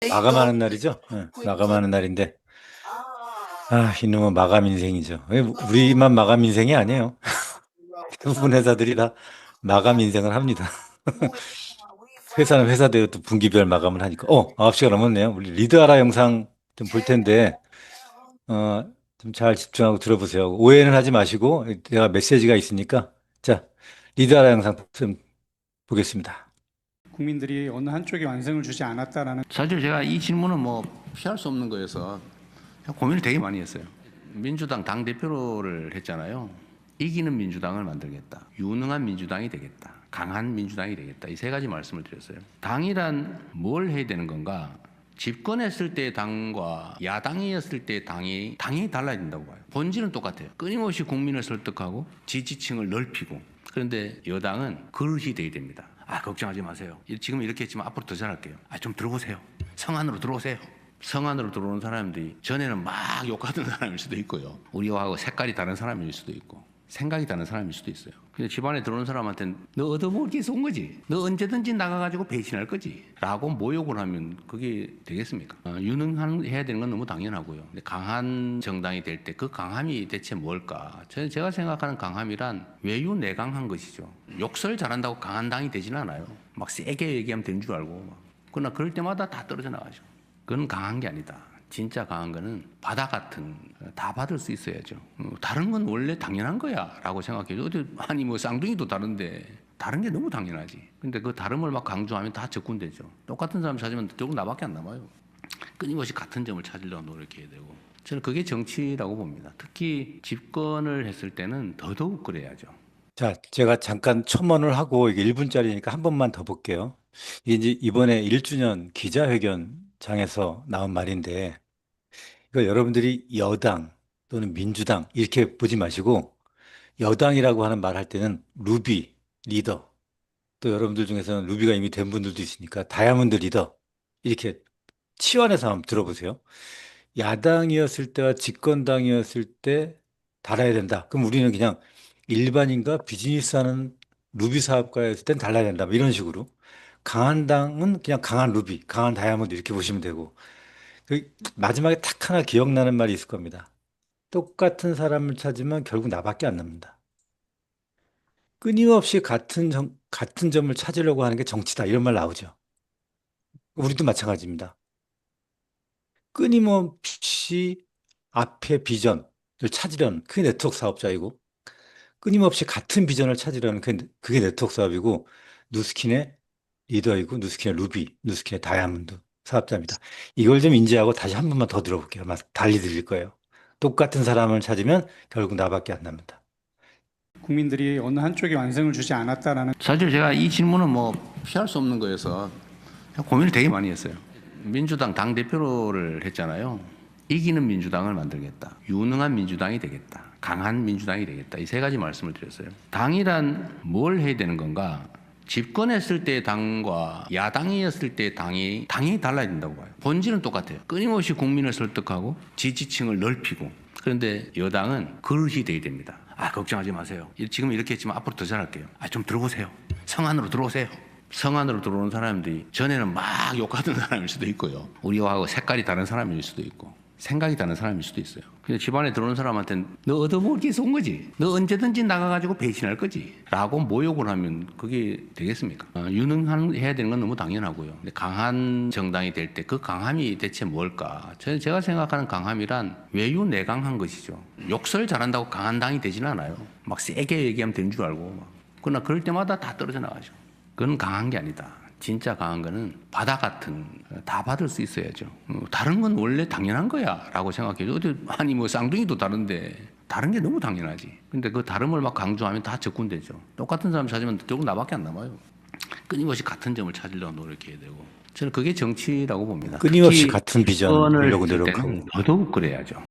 마감하는 날이죠? 예, 마감하는 날인데, 이놈은 마감 인생이죠. 왜 우리만 마감 인생이 아니에요. 대부분 회사들이 다 마감 인생을 합니다. 회사는 회사대로 또 분기별 마감을 하니까. 9시가 넘었네요. 우리 리드하라 영상 좀 볼 텐데, 좀 잘 집중하고 들어보세요. 오해는 하지 마시고, 제가 메시지가 있으니까, 자, 리드하라 영상 좀 보겠습니다. 국민들이 어느 한쪽에 완성을 주지 않았다라는 사실 제가 이 질문은 뭐 피할 수 없는 거여서 고민을 되게 많이 했어요. 민주당 당대표를 했잖아요. 이기는 민주당을 만들겠다. 유능한 민주당이 되겠다. 강한 민주당이 되겠다. 이 세 가지 말씀을 드렸어요. 당이란 뭘 해야 되는 건가? 집권했을 때 당과 야당이었을 때 당이 달라야 된다고 봐요. 본질은 똑같아요. 끊임없이 국민을 설득하고 지지층을 넓히고. 그런데 여당은 그릇이 돼야 됩니다. 걱정하지 마세요. 지금 이렇게 했지만 앞으로 더 잘할게요. 좀 들어보세요. 성 안으로 들어오세요. 성 안으로 들어오는 사람들이 전에는 막 욕하던 사람일 수도 있고요. 우리하고 색깔이 다른 사람일 수도 있고 생각이 다른 사람일 수도 있어요. 근데 집안에 들어오는 사람한테는 너 얻어먹기 위해서 온 거지. 너 언제든지 나가가지고 배신할 거지. 라고 모욕을 하면 그게 되겠습니까? 유능해야 되는 건 너무 당연하고요. 근데 강한 정당이 될 때 그 강함이 대체 뭘까? 제가 생각하는 강함이란 외유내강한 것이죠. 욕설 잘한다고 강한 당이 되지는 않아요. 막 세게 얘기하면 되는 줄 알고. 그러나 그럴 때마다 다 떨어져 나가죠. 그건 강한 게 아니다. 진짜 강한 거는 바다 같은 다 받을 수 있어야죠. 다른 건 원래 당연한 거야 라고 생각해요. 아니 뭐 쌍둥이도 다른데 다른 게 너무 당연하지. 근데 그 다름을 막 강조하면 다 적군되죠. 똑같은 사람 찾으면 결국 나밖에 안 남아요. 끊임없이 같은 점을 찾으려고 노력해야 되고 저는 그게 정치라고 봅니다. 특히 집권을 했을 때는 더더욱 그래야죠. 자, 제가 잠깐 첨언을 하고 이게 1분짜리니까 한 번만 더 볼게요. 이게 이제 이번에 1주년 기자회견장에서 나온 말인데, 이거 여러분들이 여당 또는 민주당 이렇게 보지 마시고, 여당이라고 하는 말 할 때는 루비, 리더, 또 여러분들 중에서는 루비가 이미 된 분들도 있으니까 다이아몬드 리더, 이렇게 치환해서 한번 들어보세요. 야당이었을 때와 집권당이었을 때 달라야 된다. 그럼 우리는 그냥 일반인과 비즈니스 하는 루비 사업가였을 땐 달라야 된다. 뭐 이런 식으로. 강한 당은 그냥 강한 루비, 강한 다이아몬드 이렇게 보시면 되고. 마지막에 딱 하나 기억나는 말이 있을 겁니다. 똑같은 사람을 찾으면 결국 나밖에 안 남는다. 끊임없이 같은 점을 찾으려고 하는 게 정치다. 이런 말 나오죠. 우리도 마찬가지입니다. 끊임없이 앞에 비전을 찾으려는 그게 네트워크 사업자이고 끊임없이 같은 비전을 찾으려는 그게 네트워크 사업이고 누스킨의 리더이고 누스킨의 루비, 누스킨의 다이아몬드 사업자입니다. 이걸 좀 인지하고 다시 한 번만 더 들어볼게요. 달리 들릴 거예요. 똑같은 사람을 찾으면 결국 나밖에 안 남는다. 국민들이 어느 한쪽에 완성을 주지 않았다라는 사실 제가 이 질문은 뭐 피할 수 없는 거여서 고민을 되게 많이 했어요. 민주당 당대표를 했잖아요. 이기는 민주당을 만들겠다. 유능한 민주당이 되겠다. 강한 민주당이 되겠다. 이 세 가지 말씀을 드렸어요. 당이란 뭘 해야 되는 건가? 집권했을 때 당과 야당이었을 때 당이 달라야 된다고 봐요. 본질은 똑같아요. 끊임없이 국민을 설득하고 지지층을 넓히고 그런데 여당은 그릇이 돼야 됩니다. 걱정하지 마세요. 지금 이렇게 했지만 앞으로 더 잘할게요. 좀 들어보세요. 성 안으로 들어오세요. 성 안으로 들어오는 사람들이 전에는 막 욕하던 사람일 수도 있고요. 우리하고 색깔이 다른 사람일 수도 있고 생각이 다른 사람일 수도 있어요. 근데 집안에 들어오는 사람한테는 너 얻어먹기 위해서 온 거지. 너 언제든지 나가가지고 배신할 거지. 라고 모욕을 하면 그게 되겠습니까? 유능해야 되는 건 너무 당연하고요. 근데 강한 정당이 될 때 그 강함이 대체 뭘까? 제가 생각하는 강함이란 외유내강한 것이죠. 욕설 잘한다고 강한 당이 되지는 않아요. 막 세게 얘기하면 되는 줄 알고. 그러나 그럴 때마다 다 떨어져 나가죠. 그건 강한 게 아니다. 진짜 강한 거는 바다 같은 다 받을 수 있어야죠. 다른 건 원래 당연한 거야 라고 생각해요. 아니 뭐 쌍둥이도 다른데 다른 게 너무 당연하지. 근데 그 다름을 막 강조하면 다 적군되죠. 똑같은 사람 찾으면 결국 나밖에 안 남아요. 끊임없이 같은 점을 찾으려고 노력해야 되고 저는 그게 정치라고 봅니다. 끊임없이 같은 비전을 보려고 노력하고 더더욱 그래야죠.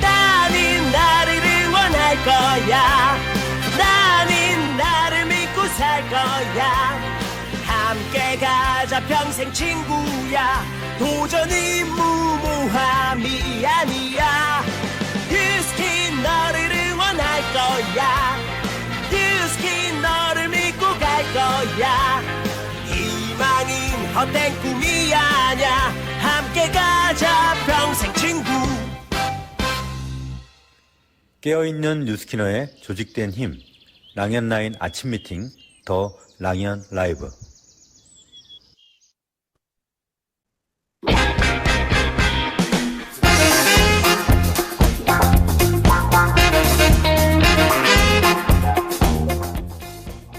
나는 나를 응원할 거야. 나는 나를 믿고 살 거야. 함께 가자 평생 친구야. 도전은 무모함이 아니야. 뉴스킨 너를 응원할 거야. 뉴스킨 너를 믿고 갈 거야. 헛된 꿈이 아냐. 함께 가자 평생 친구. 깨어있는 뉴스키너의 조직된 힘, 랑앤라인 아침 미팅, 더 랑앤 라이브.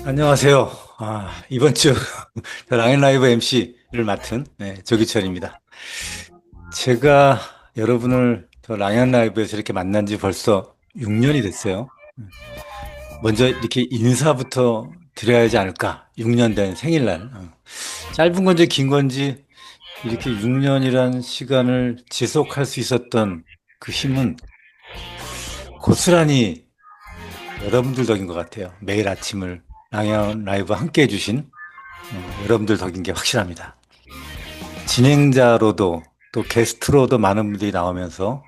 안녕하세요. 이번 주 랑앤라이브 MC를 맡은 조기철입니다. 제가 여러분을 랑앤라이브에서 이렇게 만난 지 벌써 6년이 됐어요. 먼저 이렇게 인사부터 드려야 하지 않을까? 6년 된 생일날. 짧은 건지 긴 건지 이렇게 6년이란 시간을 지속할 수 있었던 그 힘은 고스란히 여러분들 덕인 것 같아요. 매일 아침을 랑앤 라이브 함께 해주신 여러분들 덕인 게 확실합니다. 진행자로도 또 게스트로도 많은 분들이 나오면서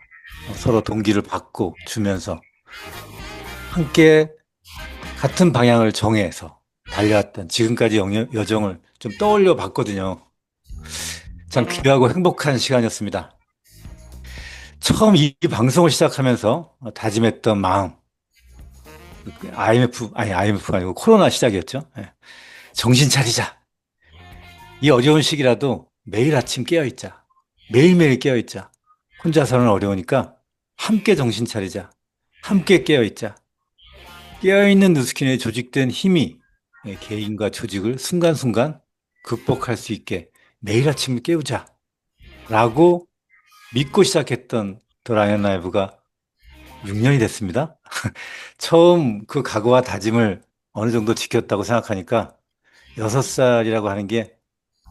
서로 동기를 받고 주면서 함께 같은 방향을 정해서 달려왔던 지금까지 여정을 좀 떠올려 봤거든요. 참 귀하고 행복한 시간이었습니다. 처음 이 방송을 시작하면서 다짐했던 마음, IMF가 아니고 코로나 시작이었죠. 정신 차리자. 이 어려운 시기라도 매일 아침 깨어있자. 매일매일 깨어있자. 혼자서는 어려우니까 함께 정신 차리자. 함께 깨어있자. 깨어있는 누스킨의 조직된 힘이 개인과 조직을 순간순간 극복할 수 있게 매일 아침을 깨우자. 라고 믿고 시작했던 더 랑앤 라이브가 6년이 됐습니다. 처음 그 각오와 다짐을 어느 정도 지켰다고 생각하니까 6살이라고 하는 게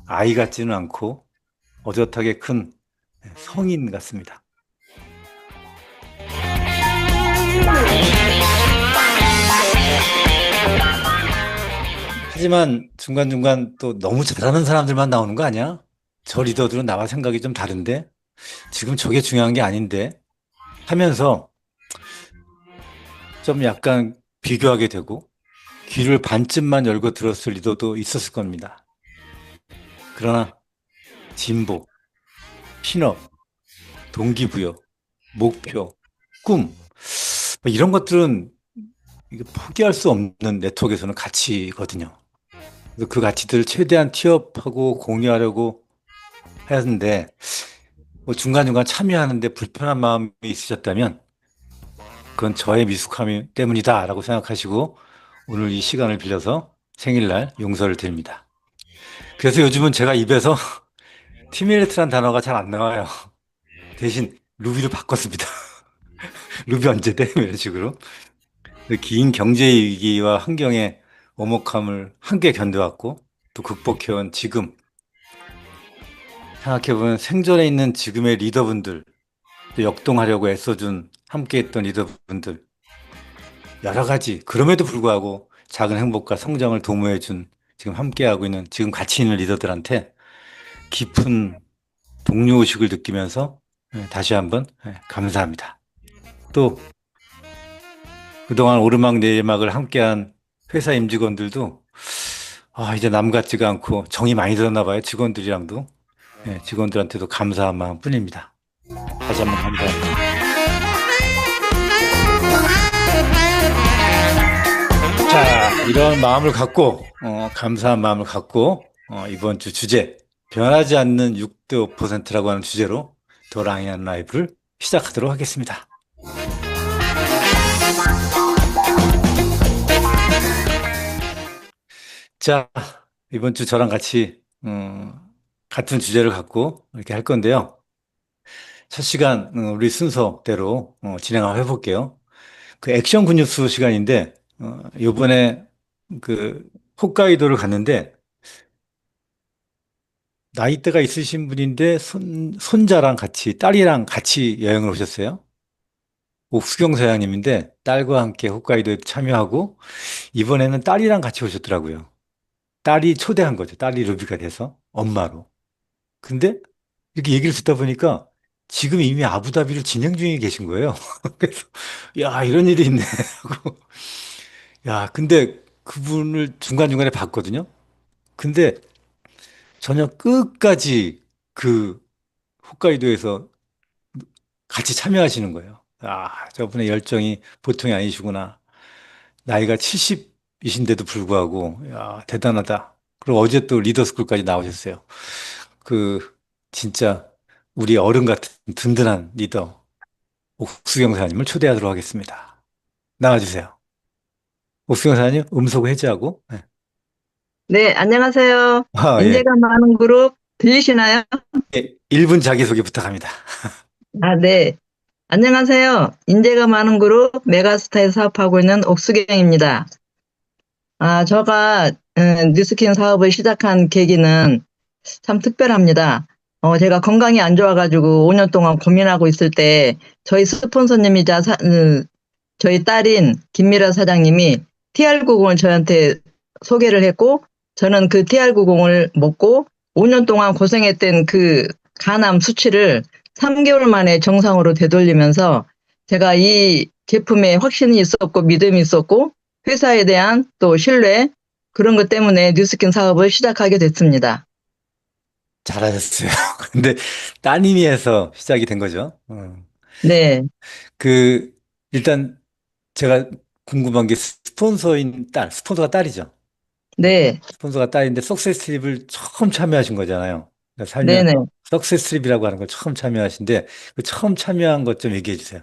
아이 같지는 않고 어젓하게 큰 성인 같습니다. 하지만 중간중간 또 너무 잘하는 사람들만 나오는 거 아니야? 저 리더들은 나와 생각이 좀 다른데? 지금 저게 중요한 게 아닌데? 하면서 좀 약간 비교하게 되고 귀를 반쯤만 열고 들었을 리더도 있었을 겁니다. 그러나 진보, 핀업, 동기부여, 목표, 꿈 이런 것들은 이게 포기할 수 없는 네트워크에서는 가치거든요. 그래서 그 가치들을 최대한 티업하고 공유하려고 하는데 뭐 중간중간 참여하는데 불편한 마음이 있으셨다면 그건 저의 미숙함 때문이다 라고 생각하시고 오늘 이 시간을 빌려서 생일날 용서를 드립니다. 그래서 요즘은 제가 입에서 티밀레트란 단어가 잘 안 나와요. 대신 루비로 바꿨습니다. 루비 언제 돼? 이런 식으로. 긴 경제 위기와 환경의 엄혹함을 함께 견뎌왔고 또 극복해온 지금 생각해보면 생존에 있는 지금의 리더분들 또 역동하려고 애써준 함께했던 리더분들 여러 가지 그럼에도 불구하고 작은 행복과 성장을 도모해준 지금 함께하고 있는 지금 같이 있는 리더들한테 깊은 동료의식을 느끼면서 다시 한번 감사합니다. 또 그동안 오르막내리막을 함께한 회사 임직원들도 이제 남 같지가 않고 정이 많이 들었나 봐요. 직원들이랑도. 직원들한테도 감사한 마음뿐입니다. 다시 한번 감사합니다. 자, 이런 마음을 갖고 감사한 마음을 갖고 이번 주 주제 변하지 않는 6대 5%라고 하는 주제로 더 랑앤 라이브를 시작하도록 하겠습니다. 자, 이번 주 저랑 같이 같은 주제를 갖고 이렇게 할 건데요. 첫 시간 우리 순서대로 진행 한번 해볼게요. 그 액션 굿뉴스 시간인데 이번에 그 홋카이도를 갔는데 나이대가 있으신 분인데 손자랑 같이 딸이랑 같이 여행을 오셨어요. 옥수경 사장님인데 딸과 함께 홋카이도에 참여하고 이번에는 딸이랑 같이 오셨더라고요. 딸이 초대한 거죠. 딸이 루비가 돼서 엄마로. 근데 이렇게 얘기를 듣다 보니까 지금 이미 아부다비를 진행 중에 계신 거예요. 그래서 야 이런 일이 있네 하고 야 근데 그분을 중간중간에 봤거든요. 근데 저녁 끝까지 그 홋카이도에서 같이 참여하시는 거예요. 아, 저분의 열정이 보통이 아니시구나. 나이가 70이신데도 불구하고, 야, 대단하다. 그리고 어제 또 리더스쿨까지 나오셨어요. 그, 진짜 우리 어른 같은 든든한 리더, 옥수경 사님을 초대하도록 하겠습니다. 나와주세요. 옥수경 사님, 음소거 해제하고. 네. 네, 안녕하세요. 아, 예. 인재가 많은 그룹 들리시나요? 예, 1분 자기소개 부탁합니다. 아, 네. 안녕하세요. 인재가 많은 그룹 메가스타에 사업하고 있는 옥수경입니다. 아, 제가 뉴스킨 사업을 시작한 계기는 참 특별합니다. 제가 건강이 안 좋아가지고 5년 동안 고민하고 있을 때 저희 스폰서님이자 저희 딸인 김미라 사장님이 TR90을 저한테 소개를 했고 저는 그 TR90을 먹고 5년 동안 고생했던 그 간암 수치를 3개월 만에 정상으로 되돌리면서 제가 이 제품에 확신이 있었고 믿음이 있었고 회사에 대한 또 신뢰 그런 것 때문에 뉴스킨 사업을 시작하게 됐습니다. 잘하셨어요. 근데 따님이 해서 시작이 된 거죠. 네, 그, 일단 제가 궁금한 게 스폰서가 딸이죠. 네, 스폰서가 딸인데 석세스 트립을 처음 참여하신 거잖아요. 그러니까 네네. 살면서 석세스 트립이라고 하는 걸 처음 참여하신데 그 처음 참여한 것 좀 얘기해 주세요.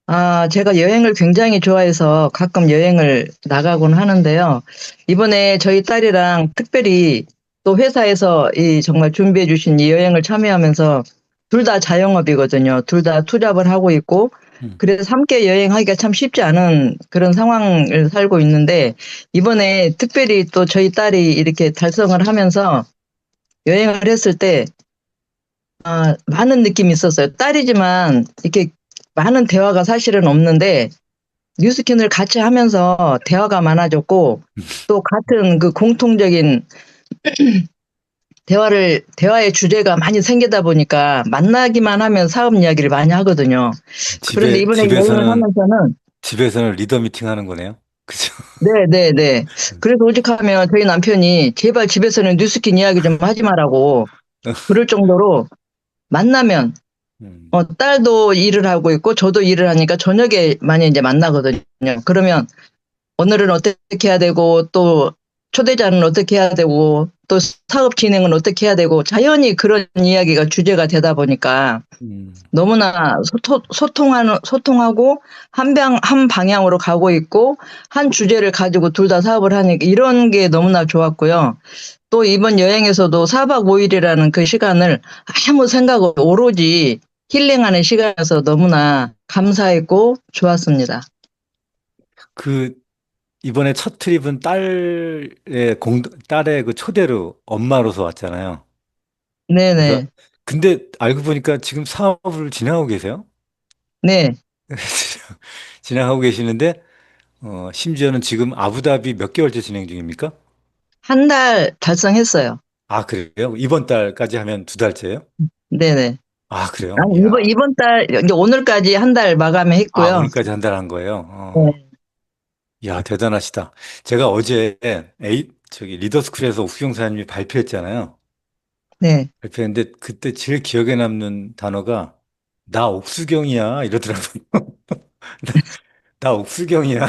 아, 제가 여행을 굉장히 좋아해서 가끔 여행을 나가곤 하는데요. 이번에 저희 딸이랑 특별히 또 회사에서 이 정말 준비해 주신 이 여행을 참여하면서 둘 다 자영업이거든요. 둘 다 투잡을 하고 있고, 음. 그래서 함께 여행하기가 참 쉽지 않은 그런 상황을 살고 있는데, 이번에 특별히 또 저희 딸이 이렇게 달성을 하면서 여행을 했을 때, 아, 많은 느낌이 있었어요. 딸이지만 이렇게 많은 대화가 사실은 없는데 뉴스킨을 같이 하면서 대화가 많아졌고 또 같은 그 공통적인 대화의 주제가 많이 생기다 보니까 만나기만 하면 사업 이야기를 많이 하거든요. 그런데 이번에 여행을 하면서는 집에서는 리더 미팅 하는 거네요. 그죠? 네. 그래서 오직하면 저희 남편이 제발 집에서는 뉴스킨 이야기 좀 하지 말라고 그럴 정도로 만나면 음. 딸도 일을 하고 있고 저도 일을 하니까 저녁에 많이 이제 만나거든요. 그러면 오늘은 어떻게 해야 되고 또 초대자는 어떻게 해야 되고 또 사업 진행은 어떻게 해야 되고 자연히 그런 이야기가 주제가 되다 보니까 음. 너무나 소통하고 한 방향으로 가고 있고 한 주제를 가지고 둘 다 사업을 하니까 이런 게 너무나 좋았고요. 또 이번 여행에서도 4박 5일이라는 그 시간을 아무 생각 없이 오로지 힐링하는 시간이어서 너무나 감사했고 좋았습니다. 그 이번에 첫 트립은 딸의 그 초대로 엄마로서 왔잖아요. 그래서 네네. 근데 알고 보니까 지금 사업을 진행하고 계세요? 네. 진행하고 계시는데 심지어는 지금 아부다비 몇 개월째 진행 중입니까? 한 달 달성했어요. 아, 그래요? 이번 달까지 하면 2달째예요? 네네. 아, 그래요? 아니, 이야. 이번 달, 이제 오늘까지 한 달 아, 마감했고요. 오늘까지 한 달 한 거예요? 네. 이야, 대단하시다. 제가 어제 리더스쿨에서 옥수경 사님이 발표했잖아요. 네. 발표했는데 그때 제일 기억에 남는 단어가 나 옥수경이야 이러더라고요. 나 옥수경이야.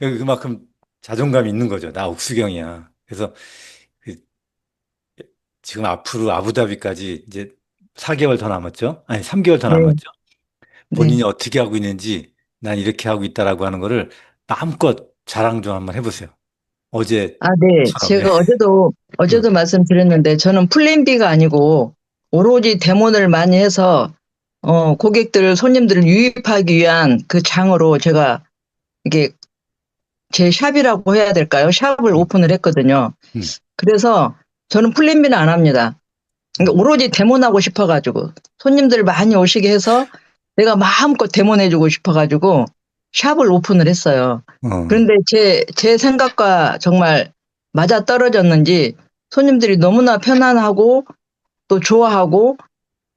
그만큼 자존감이 있는 거죠. 나 옥수경이야. 그래서 그 지금 앞으로 아부다비까지 이제 4개월 더 남았죠? 아니, 3개월 더 네. 남았죠? 네. 본인이 어떻게 하고 있는지 난 이렇게 하고 있다라고 하는 거를 마음껏 자랑 좀 한번 해보세요. 어제처럼. 아, 네. 제가 응. 어제도 말씀드렸는데 저는 플랜 B가 아니고 오로지 데모를 많이 해서 손님들을 유입하기 위한 그 장으로 제가 이게 제 샵이라고 해야 될까요? 샵을 응. 오픈을 했거든요. 응. 그래서 저는 플랜 B는 안 합니다. 그러니까 오로지 데모하고 싶어가지고 손님들 많이 오시게 해서 내가 마음껏 데모해주고 싶어가지고 샵을 오픈을 했어요. 어. 그런데 제 생각과 정말 맞아 떨어졌는지 손님들이 너무나 편안하고 또 좋아하고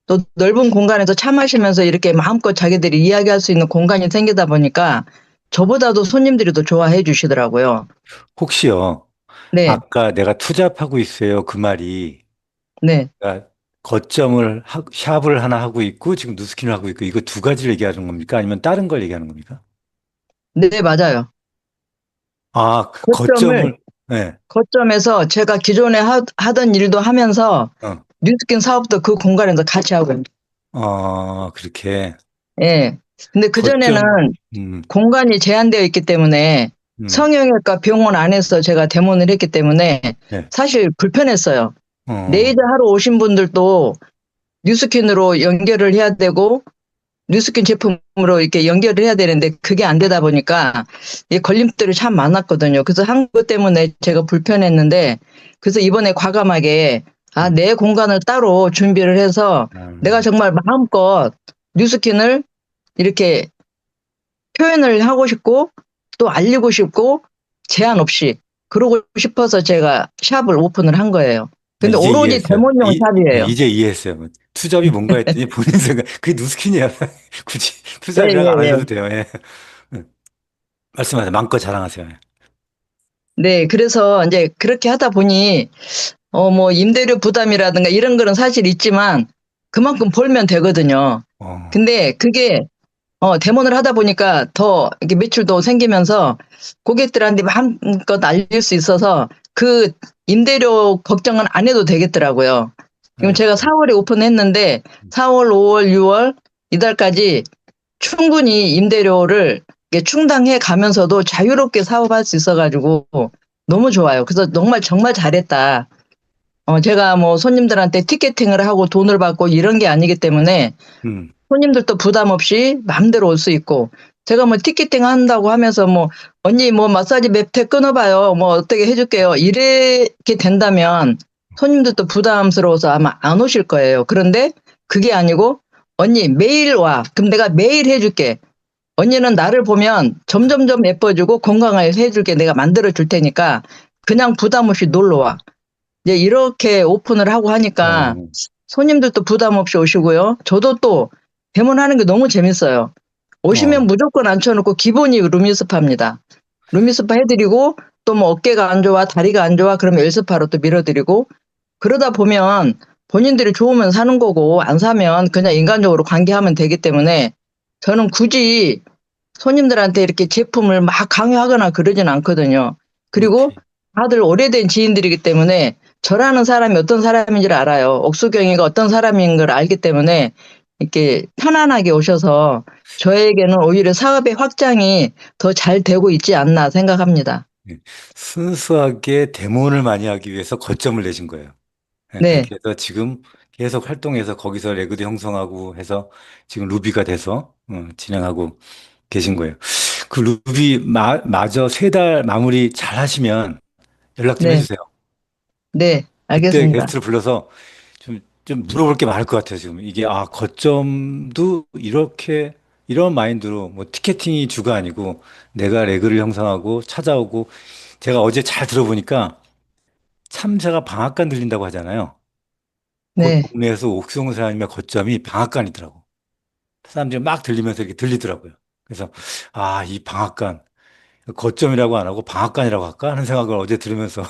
또 넓은 공간에서 차 마시면서 이렇게 마음껏 자기들이 이야기할 수 있는 공간이 생기다 보니까 저보다도 손님들이 더 좋아해 주시더라고요. 혹시요, 네, 아까 내가 투잡하고 있어요. 그 말이 네, 그러니까 샵을 하나 하고 있고 지금 누스킨을 하고 있고 이거 두 가지를 얘기하는 겁니까? 아니면 다른 걸 얘기하는 겁니까? 네, 맞아요. 아, 거점을, 거점을 네. 거점에서 제가 기존에 하던 일도 하면서 어, 뉴스킨 사업도 그 공간에서 같이 하고 있어요. 그렇게 예. 근데 그전에는 거점 음, 공간이 제한되어 있기 때문에 음, 성형외과 병원 안에서 제가 대모를 했기 때문에 네. 사실 불편했어요. 어, 레이저 하러 오신 분들도 뉴스킨으로 연결을 해야 되고 뉴스킨 제품으로 이렇게 연결을 해야 되는데 그게 안 되다 보니까 이 걸림돌이 참 많았거든요. 그래서 한 것 때문에 제가 불편했는데 그래서 이번에 과감하게 음, 내 공간을 따로 준비를 해서 내가 음, 정말 마음껏 뉴스킨을 이렇게 표현을 하고 싶고 또 알리고 싶고 제한 없이 그러고 싶어서 제가 샵을 오픈을 한 거예요. 근데 이제 오로지 이해했어요. 대문용 샵이에요. 이제 이해했어요. 뭐, 투잡이 뭔가 했더니 본인 생각, 그게 누스킨이야. 굳이 예, 투잡이랑 안 예, 예. 하셔도 돼요. 예. 말씀하세요. 마음껏 자랑하세요. 예. 네, 그래서 이제 그렇게 하다 보니 뭐 임대료 부담이라든가 이런 거는 사실 있지만 그만큼 벌면 되거든요. 어, 근데 그게 대문을 하다 보니까 더 이렇게 매출도 생기면서 고객들한테 마음껏 알릴 수 있어서 그 임대료 걱정은 안 해도 되겠더라고요. 지금 제가 알겠어요. 4월에 오픈했는데 4월, 5월, 6월 이달까지 충분히 임대료를 이렇게 충당해 가면서도 자유롭게 사업할 수 있어가지고 너무 좋아요. 그래서 정말 잘했다. 제가 뭐 손님들한테 티켓팅을 하고 돈을 받고 이런 게 아니기 때문에 음, 손님들도 부담 없이 마음대로 올 수 있고 제가 뭐 티켓팅 한다고 하면서 뭐 언니 뭐 마사지 맵테 끊어봐요. 뭐 어떻게 해줄게요. 이렇게 된다면 손님들도 부담스러워서 아마 안 오실 거예요. 그런데 그게 아니고 언니 매일 와. 그럼 내가 매일 해줄게. 언니는 나를 보면 점점점 예뻐지고 건강하게 해줄게. 내가 만들어 줄 테니까 그냥 부담 없이 놀러 와. 이제 이렇게 오픈을 하고 하니까 어, 손님들도 부담 없이 오시고요. 저도 또 대문하는 게 너무 재밌어요. 오시면 어, 무조건 앉혀놓고 기본이 루미스파입니다. 루미스파 해드리고 또 뭐 어깨가 안 좋아, 다리가 안 좋아, 그러면 엘스파로 또 밀어드리고 그러다 보면 본인들이 좋으면 사는 거고 안 사면 그냥 인간적으로 관계하면 되기 때문에 저는 굳이 손님들한테 이렇게 제품을 막 강요하거나 그러진 않거든요. 그리고 오케이. 다들 오래된 지인들이기 때문에 저라는 사람이 어떤 사람인지를 알아요. 옥수경이가 어떤 사람인 걸 알기 때문에 이렇게 편안하게 오셔서 저에게는 오히려 사업의 확장이 더 잘 되고 있지 않나 생각합니다. 예. 순수하게 데모를 많이 하기 위해서 거점을 내신 거예요. 예, 네, 그렇게 해서 지금 계속 활동해서 거기서 레그도 형성하고 해서 지금 루비가 돼서 진행하고 계신 거예요. 그 루비 마저 세 달 마무리 잘 하시면 연락 좀 네, 해주세요. 네, 그때 알겠습니다. 게스트를 불러서 좀 물어볼 게 많을 것 같아요, 지금. 이게, 거점도 이렇게, 이런 마인드로, 뭐, 티켓팅이 주가 아니고, 내가 레그를 형성하고, 찾아오고, 제가 어제 잘 들어보니까, 참새가 방앗간 들린다고 하잖아요. 그 네, 동네에서 옥수동 사장님의 거점이 방앗간이더라고. 사람들이 막 들리면서 이렇게 들리더라고요. 그래서, 이 방앗간, 거점이라고 안 하고 방앗간이라고 할까 하는 생각을 어제 들으면서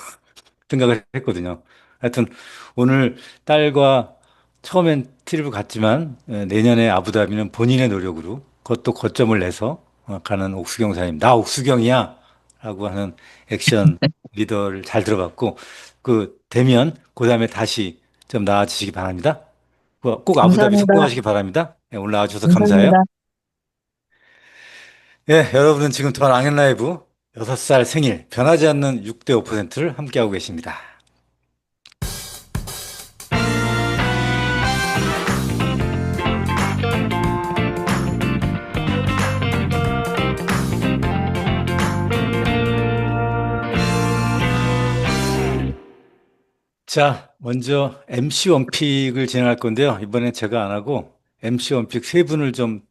생각을 했거든요. 하여튼 오늘 딸과 처음엔 트립을 갔지만 내년에 아부다비는 본인의 노력으로 그것도 거점을 내서 가는 옥수경 사장님. 나 옥수경이야 라고 하는 액션 리더를 잘 들어봤고 그 되면 그다음에 다시 좀 나아지시기 바랍니다. 꼭 아부다비 감사합니다. 성공하시기 바랍니다. 오늘 나와주셔서 감사해요. 감사합니다. 예, 여러분은 지금 더 랑앤 라이브 6살 생일 변하지 않는 6대 5%를 함께하고 계십니다. 자, 먼저 MC 원픽을 진행할 건데요. 이번엔 제가 안 하고 MC 원픽 세 분을 좀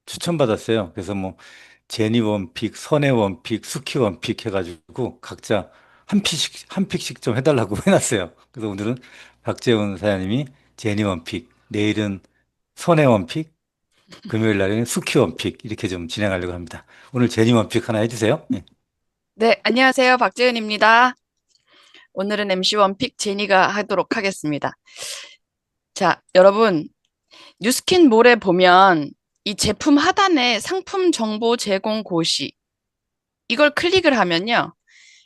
추천받았어요. 그래서 뭐 제니 원픽, 선혜 원픽, 수키 원픽 해가지고 각자 한 픽씩 좀 해달라고 해놨어요. 그래서 오늘은 박재훈 사장님이 제니 원픽, 내일은 선혜 원픽, 금요일 날에는 수키 원픽 이렇게 좀 진행하려고 합니다. 오늘 제니 원픽 하나 해주세요. 네. 네, 안녕하세요. 박지은입니다. 오늘은 MC 원픽 제니가 하도록 하겠습니다. 자, 여러분, 뉴스킨몰에 보면 이 제품 하단에 상품 정보 제공 고시 이걸 클릭을 하면요.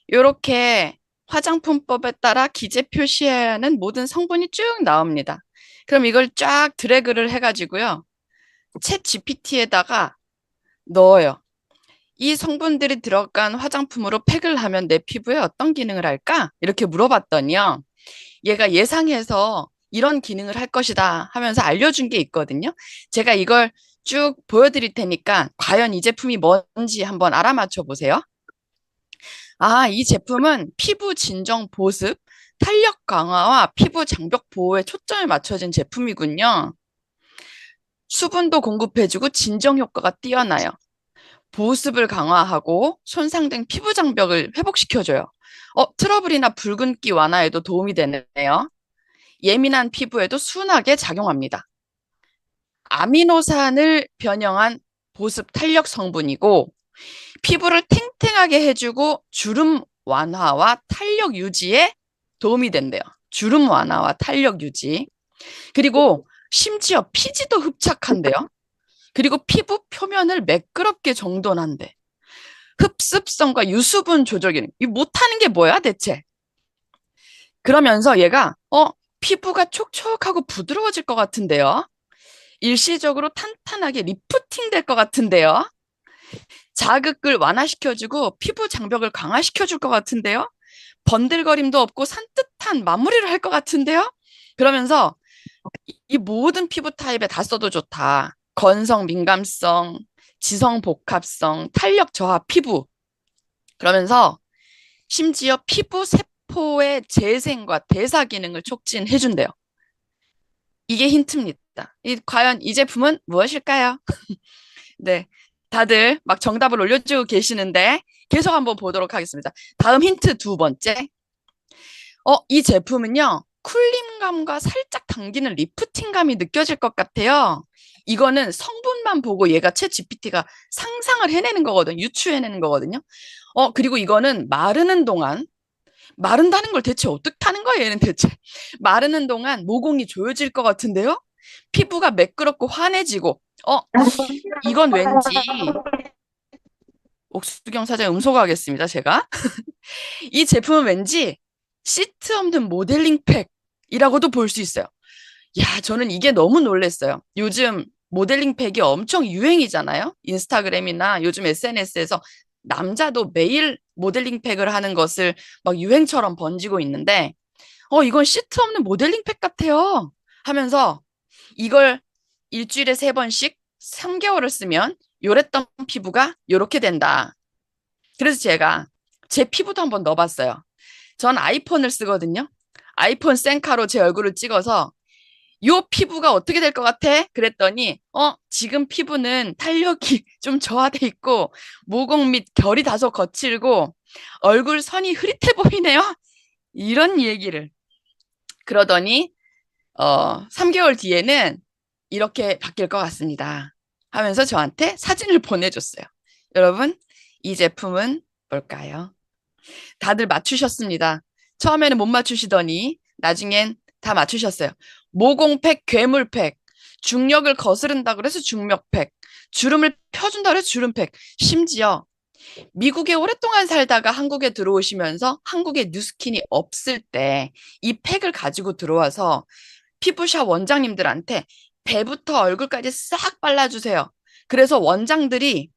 이렇게 화장품법에 따라 기재 표시해야 하는 모든 성분이 쭉 나옵니다. 그럼 이걸 쫙 드래그를 해가지고요. 챗 GPT에다가 넣어요. 이 성분들이 들어간 화장품으로 팩을 하면 내 피부에 어떤 기능을 할까? 이렇게 물어봤더니요. 얘가 예상해서 이런 기능을 할 것이다 하면서 알려준 게 있거든요. 제가 이걸 쭉 보여드릴 테니까 과연 이 제품이 뭔지 한번 알아맞혀 보세요. 아, 이 제품은 피부 진정 보습, 탄력 강화와 피부 장벽 보호에 초점을 맞춰진 제품이군요. 수분도 공급해주고 진정 효과가 뛰어나요. 보습을 강화하고 손상된 피부 장벽을 회복시켜줘요. 트러블이나 붉은기 완화에도 도움이 되네요. 예민한 피부에도 순하게 작용합니다. 아미노산을 변형한 보습 탄력 성분이고 피부를 탱탱하게 해주고 주름 완화와 탄력 유지에 도움이 된대요. 주름 완화와 탄력 유지. 그리고 심지어 피지도 흡착한대요. 그리고 피부 표면을 매끄럽게 정돈한대. 흡습성과 유수분 조절 기능. 이 못하는 게 뭐야 대체? 그러면서 얘가 피부가 촉촉하고 부드러워질 것 같은데요. 일시적으로 탄탄하게 리프팅 될 것 같은데요. 자극을 완화시켜주고 피부 장벽을 강화시켜줄 것 같은데요. 번들거림도 없고 산뜻한 마무리를 할 것 같은데요. 그러면서 이 모든 피부 타입에 다 써도 좋다. 건성 민감성, 지성 복합성, 탄력 저하 피부. 그러면서 심지어 피부 세포의 재생과 대사 기능을 촉진해준대요. 이게 힌트입니다. 과연 이 제품은 무엇일까요? 네, 다들 막 정답을 올려주고 계시는데 계속 한번 보도록 하겠습니다. 다음 힌트 두 번째. 이 제품은요. 쿨림감과 살짝 당기는 리프팅감이 느껴질 것 같아요. 이거는 성분만 보고 얘가 챗 GPT가 상상을 해내는 거거든요. 유추해내는 거거든요. 그리고 이거는 마르는 동안 마른다는 걸 대체 어떻게 하는 거야, 얘는 대체. 마르는 동안 모공이 조여질 것 같은데요? 피부가 매끄럽고 환해지고, 이건 왠지, 옥수경 사장 음소거하겠습니다, 제가. 이 제품은 왠지 시트 없는 모델링 팩이라고도 볼 수 있어요. 야, 저는 이게 너무 놀랐어요. 요즘 모델링 팩이 엄청 유행이잖아요. 인스타그램이나 요즘 SNS에서 남자도 매일 모델링 팩을 하는 것을 막 유행처럼 번지고 있는데, 이건 시트 없는 모델링 팩 같아요. 하면서 이걸 일주일에 3번씩 3개월을 쓰면 요랬던 피부가 요렇게 된다. 그래서 제가 제 피부도 한번 넣어봤어요. 전 아이폰을 쓰거든요. 아이폰 셀카로 제 얼굴을 찍어서 요 피부가 어떻게 될 것 같아? 그랬더니 지금 피부는 탄력이 좀 저하돼 있고 모공 및 결이 다소 거칠고 얼굴 선이 흐릿해 보이네요. 이런 얘기를 그러더니 3개월 뒤에는 이렇게 바뀔 것 같습니다. 하면서 저한테 사진을 보내줬어요. 여러분, 이 제품은 뭘까요? 다들 맞추셨습니다. 처음에는 못 맞추시더니 나중엔 다 맞추셨어요. 모공팩, 괴물팩, 중력을 거스른다 그래서 중력팩, 주름을 펴준다 그래서 주름팩, 심지어 미국에 오랫동안 살다가 한국에 들어오시면서 한국에 뉴스킨이 없을 때 이 팩을 가지고 들어와서 피부샵 원장님들한테 배부터 얼굴까지 싹 발라주세요. 그래서 원장들이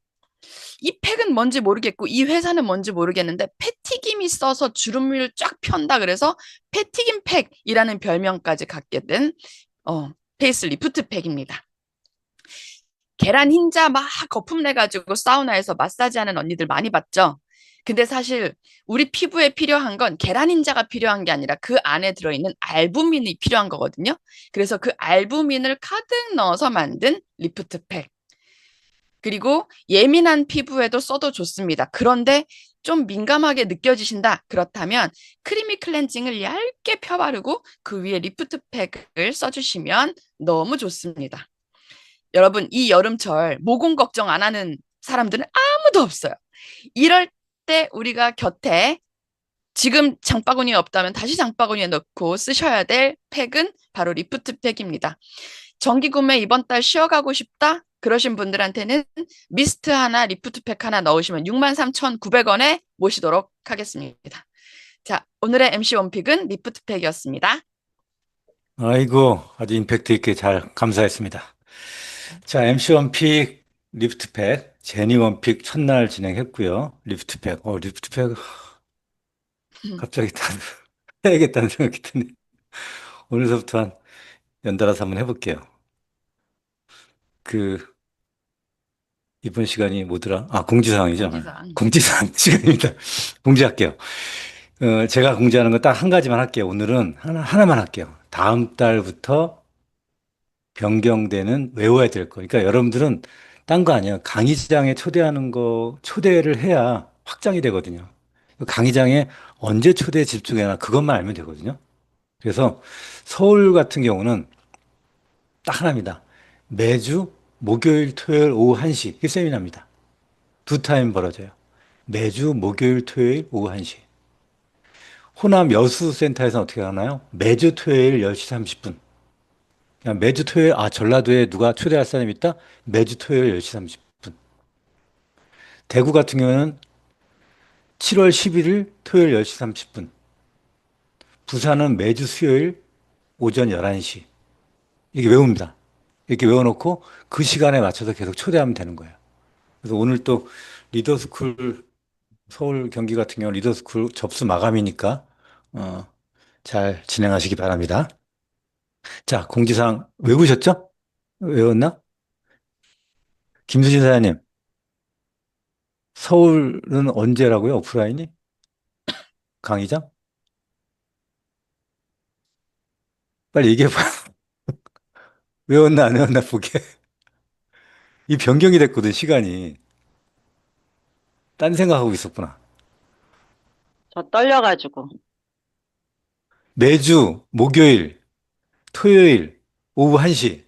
이 팩은 뭔지 모르겠고 이 회사는 뭔지 모르겠는데 패티김이 써서 주름을 쫙 편다 그래서 패티김 팩이라는 별명까지 갖게 된 페이스 리프트 팩입니다. 계란 흰자 막 거품 내가지고 사우나에서 마사지하는 언니들 많이 봤죠? 근데 사실 우리 피부에 필요한 건 계란 흰자가 필요한 게 아니라 그 안에 들어있는 알부민이 필요한 거거든요. 그래서 그 알부민을 가득 넣어서 만든 리프트 팩. 그리고 예민한 피부에도 써도 좋습니다. 그런데 좀 민감하게 느껴지신다. 그렇다면 크리미 클렌징을 얇게 펴바르고 그 위에 리프트 팩을 써주시면 너무 좋습니다. 여러분, 이 여름철 모공 걱정 안 하는 사람들은 아무도 없어요. 이럴 때 우리가 곁에 지금 장바구니에 없다면 다시 장바구니에 넣고 쓰셔야 될 팩은 바로 리프트 팩입니다. 정기 구매 이번 달 쉬어가고 싶다? 그러신 분들한테는 미스트 하나, 리프트 팩 하나 넣으시면 63,900원에 모시도록 하겠습니다. 자, 오늘의 MC 원픽은 리프트 팩이었습니다. 아이고, 아주 임팩트 있게 잘 감사했습니다. 자, MC 원픽 리프트팩, 제니 원픽 첫날 진행했고요. 리프트팩, 리프트팩 갑자기 해야겠다는 생각이 드네. 오늘서부터 연달아서 한번 해볼게요. 이번 시간이 뭐더라? 공지사항이죠. 공지사항. 공지사항 시간입니다. 공지할게요. 제가 공지하는 거 딱 한 가지만 할게요. 오늘은 하나만 할게요. 다음 달부터 변경되는 외워야 될 거. 그러니까 여러분들은 딴 거 아니에요. 강의장에 초대하는 거, 초대를 해야 확장이 되거든요. 강의장에 언제 초대에 집중해나 그것만 알면 되거든요. 그래서 서울 같은 경우는 딱 하나입니다. 매주 목요일, 토요일 오후 1시. 이게 세미나입니다. 두 타임 벌어져요. 매주 목요일, 토요일 오후 1시. 호남 여수센터에서는 어떻게 하나요? 매주 토요일 10시 30분. 그냥 매주 토요일, 전라도에 누가 초대할 사람이 있다? 매주 토요일 10시 30분. 대구 같은 경우는 7월 11일 토요일 10시 30분. 부산은 매주 수요일 오전 11시. 이렇게 외웁니다. 이렇게 외워놓고 그 시간에 맞춰서 계속 초대하면 되는 거예요. 그래서 오늘 또 리더스쿨 서울 경기 같은 경우 리더스쿨 접수 마감이니까 잘 진행하시기 바랍니다. 자, 공지사항 외우셨죠? 외웠나? 김수진 사장님, 서울은 언제라고요? 오프라인이? 강의장? 빨리 얘기해봐. 외웠나 안 외웠나 보게. 이 변경이 됐거든, 시간이. 딴 생각하고 있었구나. 저 떨려가지고. 매주 목요일, 토요일, 오후 1시.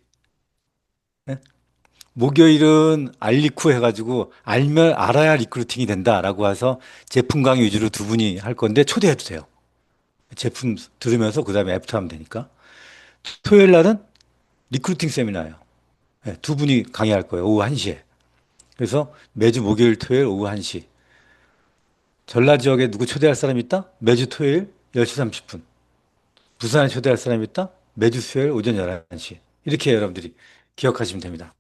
목요일은 알리쿠 해가지고 알면 알아야 리크루팅이 된다라고 해서 제품 강의 위주로 두 분이 할 건데 초대해도 돼요. 제품 들으면서 그 다음에 애프터 하면 되니까. 토요일 날은 리크루팅 세미나예요. 네, 두 분이 강의할 거예요. 오후 1시에. 그래서 매주 목요일, 토요일 오후 1시. 전라 지역에 누구 초대할 사람 있다? 매주 토요일 10시 30분. 부산에 초대할 사람 있다? 매주 수요일 오전 11시. 이렇게 여러분들이 기억하시면 됩니다.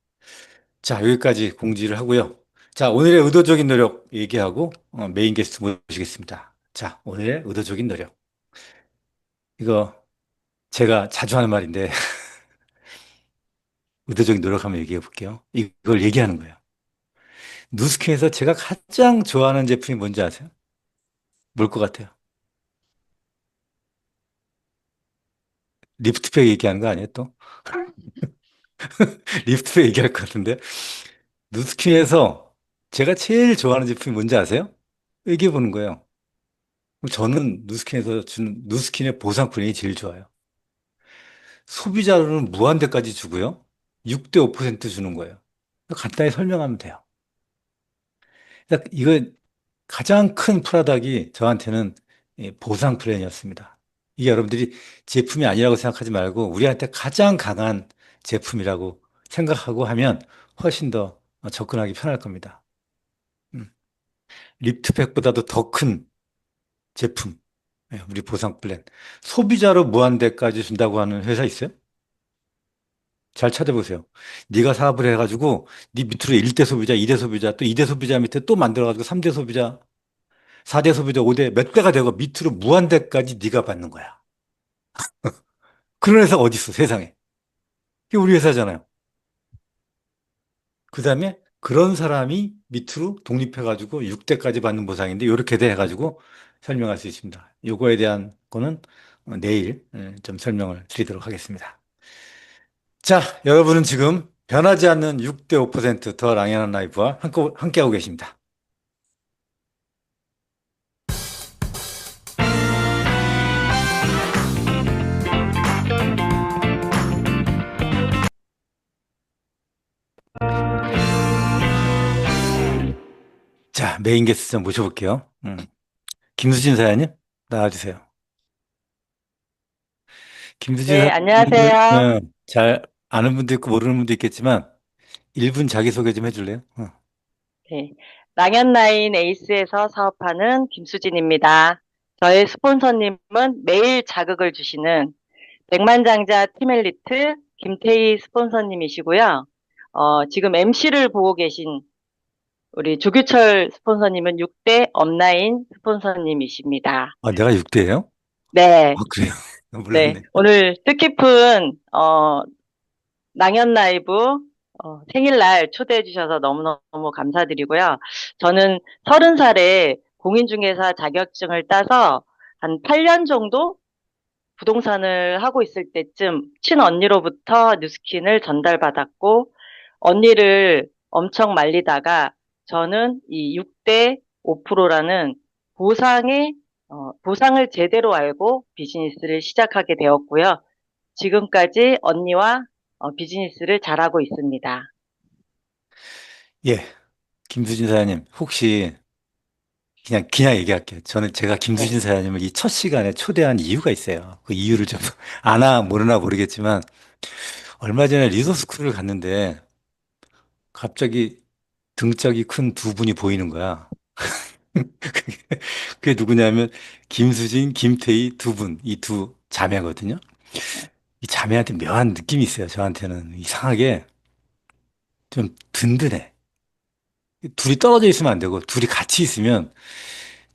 자, 여기까지 공지를 하고요. 자, 오늘의 의도적인 노력 얘기하고 메인 게스트 모시겠습니다. 자, 오늘의 의도적인 노력. 이거 제가 자주 하는 말인데 의도적인 노력 한번 얘기해 볼게요. 이걸 얘기하는 거예요. 누스킨에서 제가 가장 좋아하는 제품이 뭔지 아세요? 뭘 것 같아요? 리프트팩 얘기하는 거 아니에요, 또? 리프트팩 얘기할 것 같은데. 누스킨에서 제가 제일 좋아하는 제품이 뭔지 아세요? 얘기해 보는 거예요. 저는 누스킨에서 주는 누스킨의 보상 프레임이 제일 좋아요. 소비자로는 무한대까지 주고요. 6대 5% 주는 거예요. 간단히 설명하면 돼요. 그러니까 이거 가장 큰 프라닥이 저한테는 이 보상 플랜이었습니다. 이게 여러분들이 제품이 아니라고 생각하지 말고 우리한테 가장 강한 제품이라고 생각하고 하면 훨씬 더 접근하기 편할 겁니다. 음. 립트팩보다도 더 큰 제품, 우리 보상 플랜. 소비자로 무한대까지 준다고 하는 회사 있어요? 잘 찾아보세요. 네가 사업을 해가지고 네 밑으로 1대 소비자, 2대 소비자, 또 2대 소비자 밑에 또 만들어가지고 3대 소비자, 4대 소비자, 5대 몇 대가 되고 밑으로 무한대까지 네가 받는 거야. 그런 회사가 어디 있어, 세상에. 이게 우리 회사잖아요. 그 다음에 그런 사람이 밑으로 독립해가지고 6대까지 받는 보상인데 이렇게 돼 해가지고 설명할 수 있습니다. 요거에 대한 거는 내일 좀 설명을 드리도록 하겠습니다. 자, 여러분은 지금 변하지 않는 6대 5%더 랑앤한 라이프와 함께하고 계십니다. 자, 메인 게스트 좀 모셔볼게요. 김수진 사장님. 나와주세요. 김수진 네, 사장님을 안녕하세요. 잘 아는 분도 있고 모르는 분도 있겠지만 1분 자기소개 좀 해줄래요? 네, 랑연라인 에이스에서 사업하는 김수진입니다. 저의 스폰서님은 매일 자극을 주시는 백만장자 팀엘리트 김태희 스폰서님이시고요. 지금 MC를 보고 계신 우리 조규철 스폰서님은 6대 업라인 스폰서님이십니다. 아, 내가 6대예요? 네, 아, 그래요? 네. 몰랐네. 오늘 뜻깊은, 낭연 라이브 생일날 초대해 주셔서 너무너무 감사드리고요. 저는 30살에 공인중개사 자격증을 따서 한 8년 정도 부동산을 하고 있을 때쯤 친언니로부터 뉴스킨을 전달받았고 언니를 엄청 말리다가 저는 이 6대 5%라는 보상을 제대로 알고 비즈니스를 시작하게 되었고요. 지금까지 언니와 비즈니스를 잘하고 있습니다. 예, 김수진 사장님, 혹시 그냥 얘기할게요. 제가 네. 김수진 사장님을 이 첫 시간에 초대한 이유가 있어요. 그 이유를 좀 아나 모르나 모르겠지만 얼마 전에 리더스쿨을 갔는데 갑자기 등짝이 큰 두 분이 보이는 거야. 그게, 그게 누구냐면 김수진, 김태희 두 분, 이 두 자매거든요. 이 자매한테 묘한 느낌이 있어요. 저한테는 이상하게 좀 든든해. 둘이 떨어져 있으면 안 되고 둘이 같이 있으면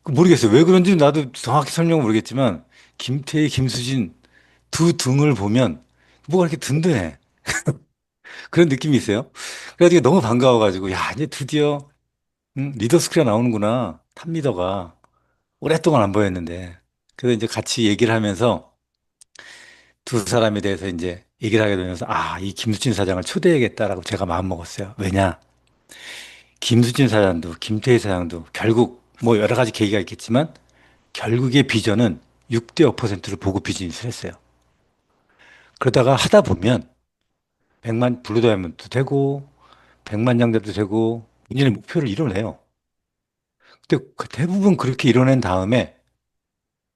모르겠어요. 왜 그런지 나도 정확히 설명은 모르겠지만 김태희, 김수진 두 등을 보면 뭐가 이렇게 든든해. 그런 느낌이 있어요. 그래가지고 너무 반가워가지고 야 이제 드디어 리더스쿨에 나오는구나. 탑리더가 오랫동안 안 보였는데 그래서 이제 같이 얘기를 하면서 두 사람에 대해서 이제 얘기를 하게 되면서 아, 이 김수진 사장을 초대해야겠다라고 제가 마음먹었어요. 왜냐? 김수진 사장도 김태희 사장도 결국 뭐 여러 가지 계기가 있겠지만 결국의 비전은 6대 5%를 보고 비즈니스를 했어요. 그러다가 하다 보면 100만 블루 다이아몬드도 되고 100만 장자도 되고 본인의 목표를 이뤄내요. 근데 대부분 그렇게 이뤄낸 다음에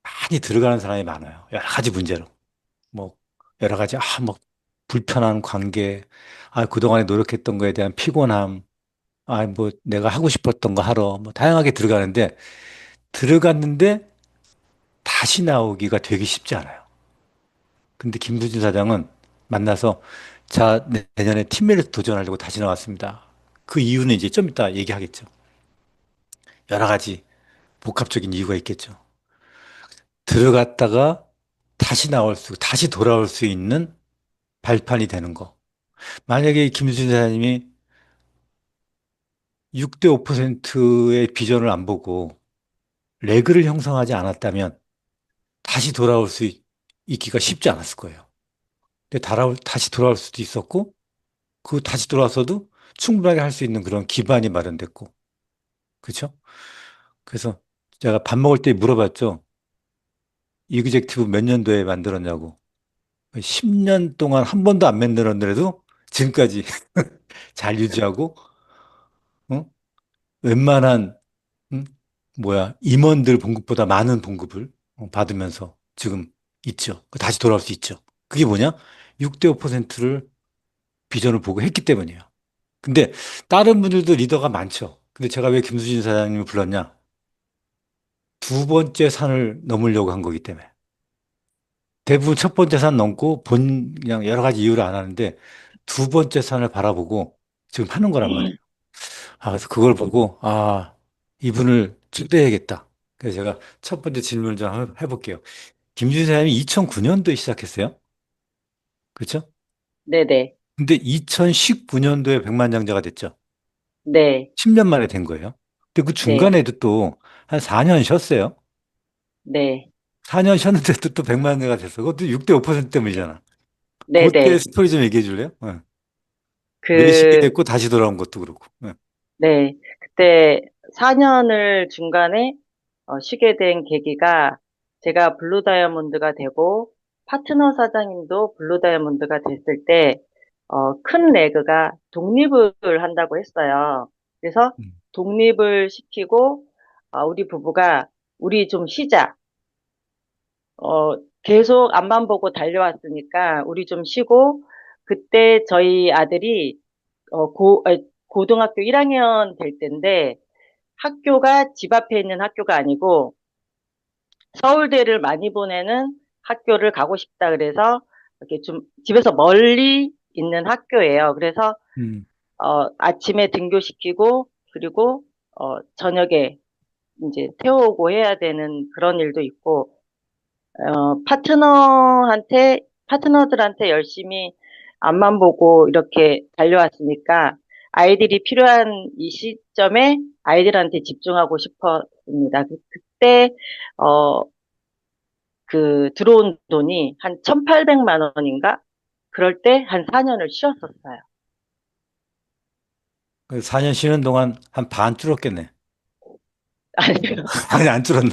많이 들어가는 사람이 많아요. 여러 가지 문제로. 뭐 여러 가지 뭐 불편한 관계, 그동안에 노력했던 거에 대한 피곤함, 뭐 내가 하고 싶었던 거 하러 뭐 다양하게 들어갔는데 다시 나오기가 되게 쉽지 않아요. 근데 김수진 사장은 만나서 자, 내년에 팀메이트 도전하려고 다시 나왔습니다. 그 이유는 이제 좀 이따 얘기하겠죠. 여러 가지 복합적인 이유가 있겠죠. 들어갔다가 다시 돌아올 수 있는 발판이 되는 거. 만약에 김수진 사장님이 6대 5%의 비전을 안 보고 레그를 형성하지 않았다면 다시 돌아올 수 있기가 쉽지 않았을 거예요. 근데 다시 돌아올 수도 있었고, 그 다시 돌아와서도 충분하게 할 수 있는 그런 기반이 마련됐고, 그렇죠? 그래서 제가 밥 먹을 때 물어봤죠. 이그젝티브 몇 년도에 만들었냐고. 10년 동안 한 번도 안 만들었는데도 지금까지 잘 유지하고, 어? 웬만한 음? 임원들 봉급보다 많은 봉급을 받으면서 지금 있죠. 다시 돌아올 수 있죠. 그게 뭐냐? 6대 5%를 비전을 보고 했기 때문이에요. 근데 다른 분들도 리더가 많죠. 근데 제가 왜 김수진 사장님을 불렀냐? 두 번째 산을 넘으려고 한 거기 때문에. 대부분 첫 번째 산 넘고 그냥 여러 가지 이유를 안 하는데 두 번째 산을 바라보고 지금 하는 거란 말이에요. 그래서 그걸 보고, 이분을 초대해야겠다. 그래서 제가 첫 번째 질문을 좀 해볼게요. 김준희 사장님이 2009년도에 시작했어요. 그렇죠? 네네. 근데 2019년도에 백만장자가 됐죠. 네. 10년 만에 된 거예요. 근데 그 네. 중간에도 또 한 4년 쉬었어요. 네. 4년 쉬었는데도 또 백만장자가 됐어. 그것도 6대 5% 때문이잖아. 그때 네네. 스토리 좀 얘기해 줄래요? 왜 쉬게 그, 됐고 다시 돌아온 것도 그렇고. 네. 그때 4년을 중간에 쉬게 된 계기가 제가 블루 다이아몬드가 되고 파트너 사장님도 블루 다이아몬드가 됐을 때, 큰 레그가 독립을 한다고 했어요. 그래서 음, 독립을 시키고, 우리 부부가 우리 좀 쉬자. 계속 앞만 보고 달려왔으니까 우리 좀 쉬고 그때 저희 아들이 고등학교 1학년 될 때인데 학교가 집 앞에 있는 학교가 아니고 서울대를 많이 보내는 학교를 가고 싶다 그래서 이렇게 좀 집에서 멀리 있는 학교예요. 그래서 음, 아침에 등교시키고 그리고 저녁에 이제 태워오고 해야 되는 그런 일도 있고 파트너들한테 열심히 앞만 보고 이렇게 달려왔으니까 아이들이 필요한 이 시점에 아이들한테 집중하고 싶었습니다. 그때, 어, 들어온 돈이 한 1,800만 원인가? 그럴 때 한 4년을 쉬었었어요. 4년 쉬는 동안 한 반 줄었겠네. 아니요. 아니, 안 줄었나?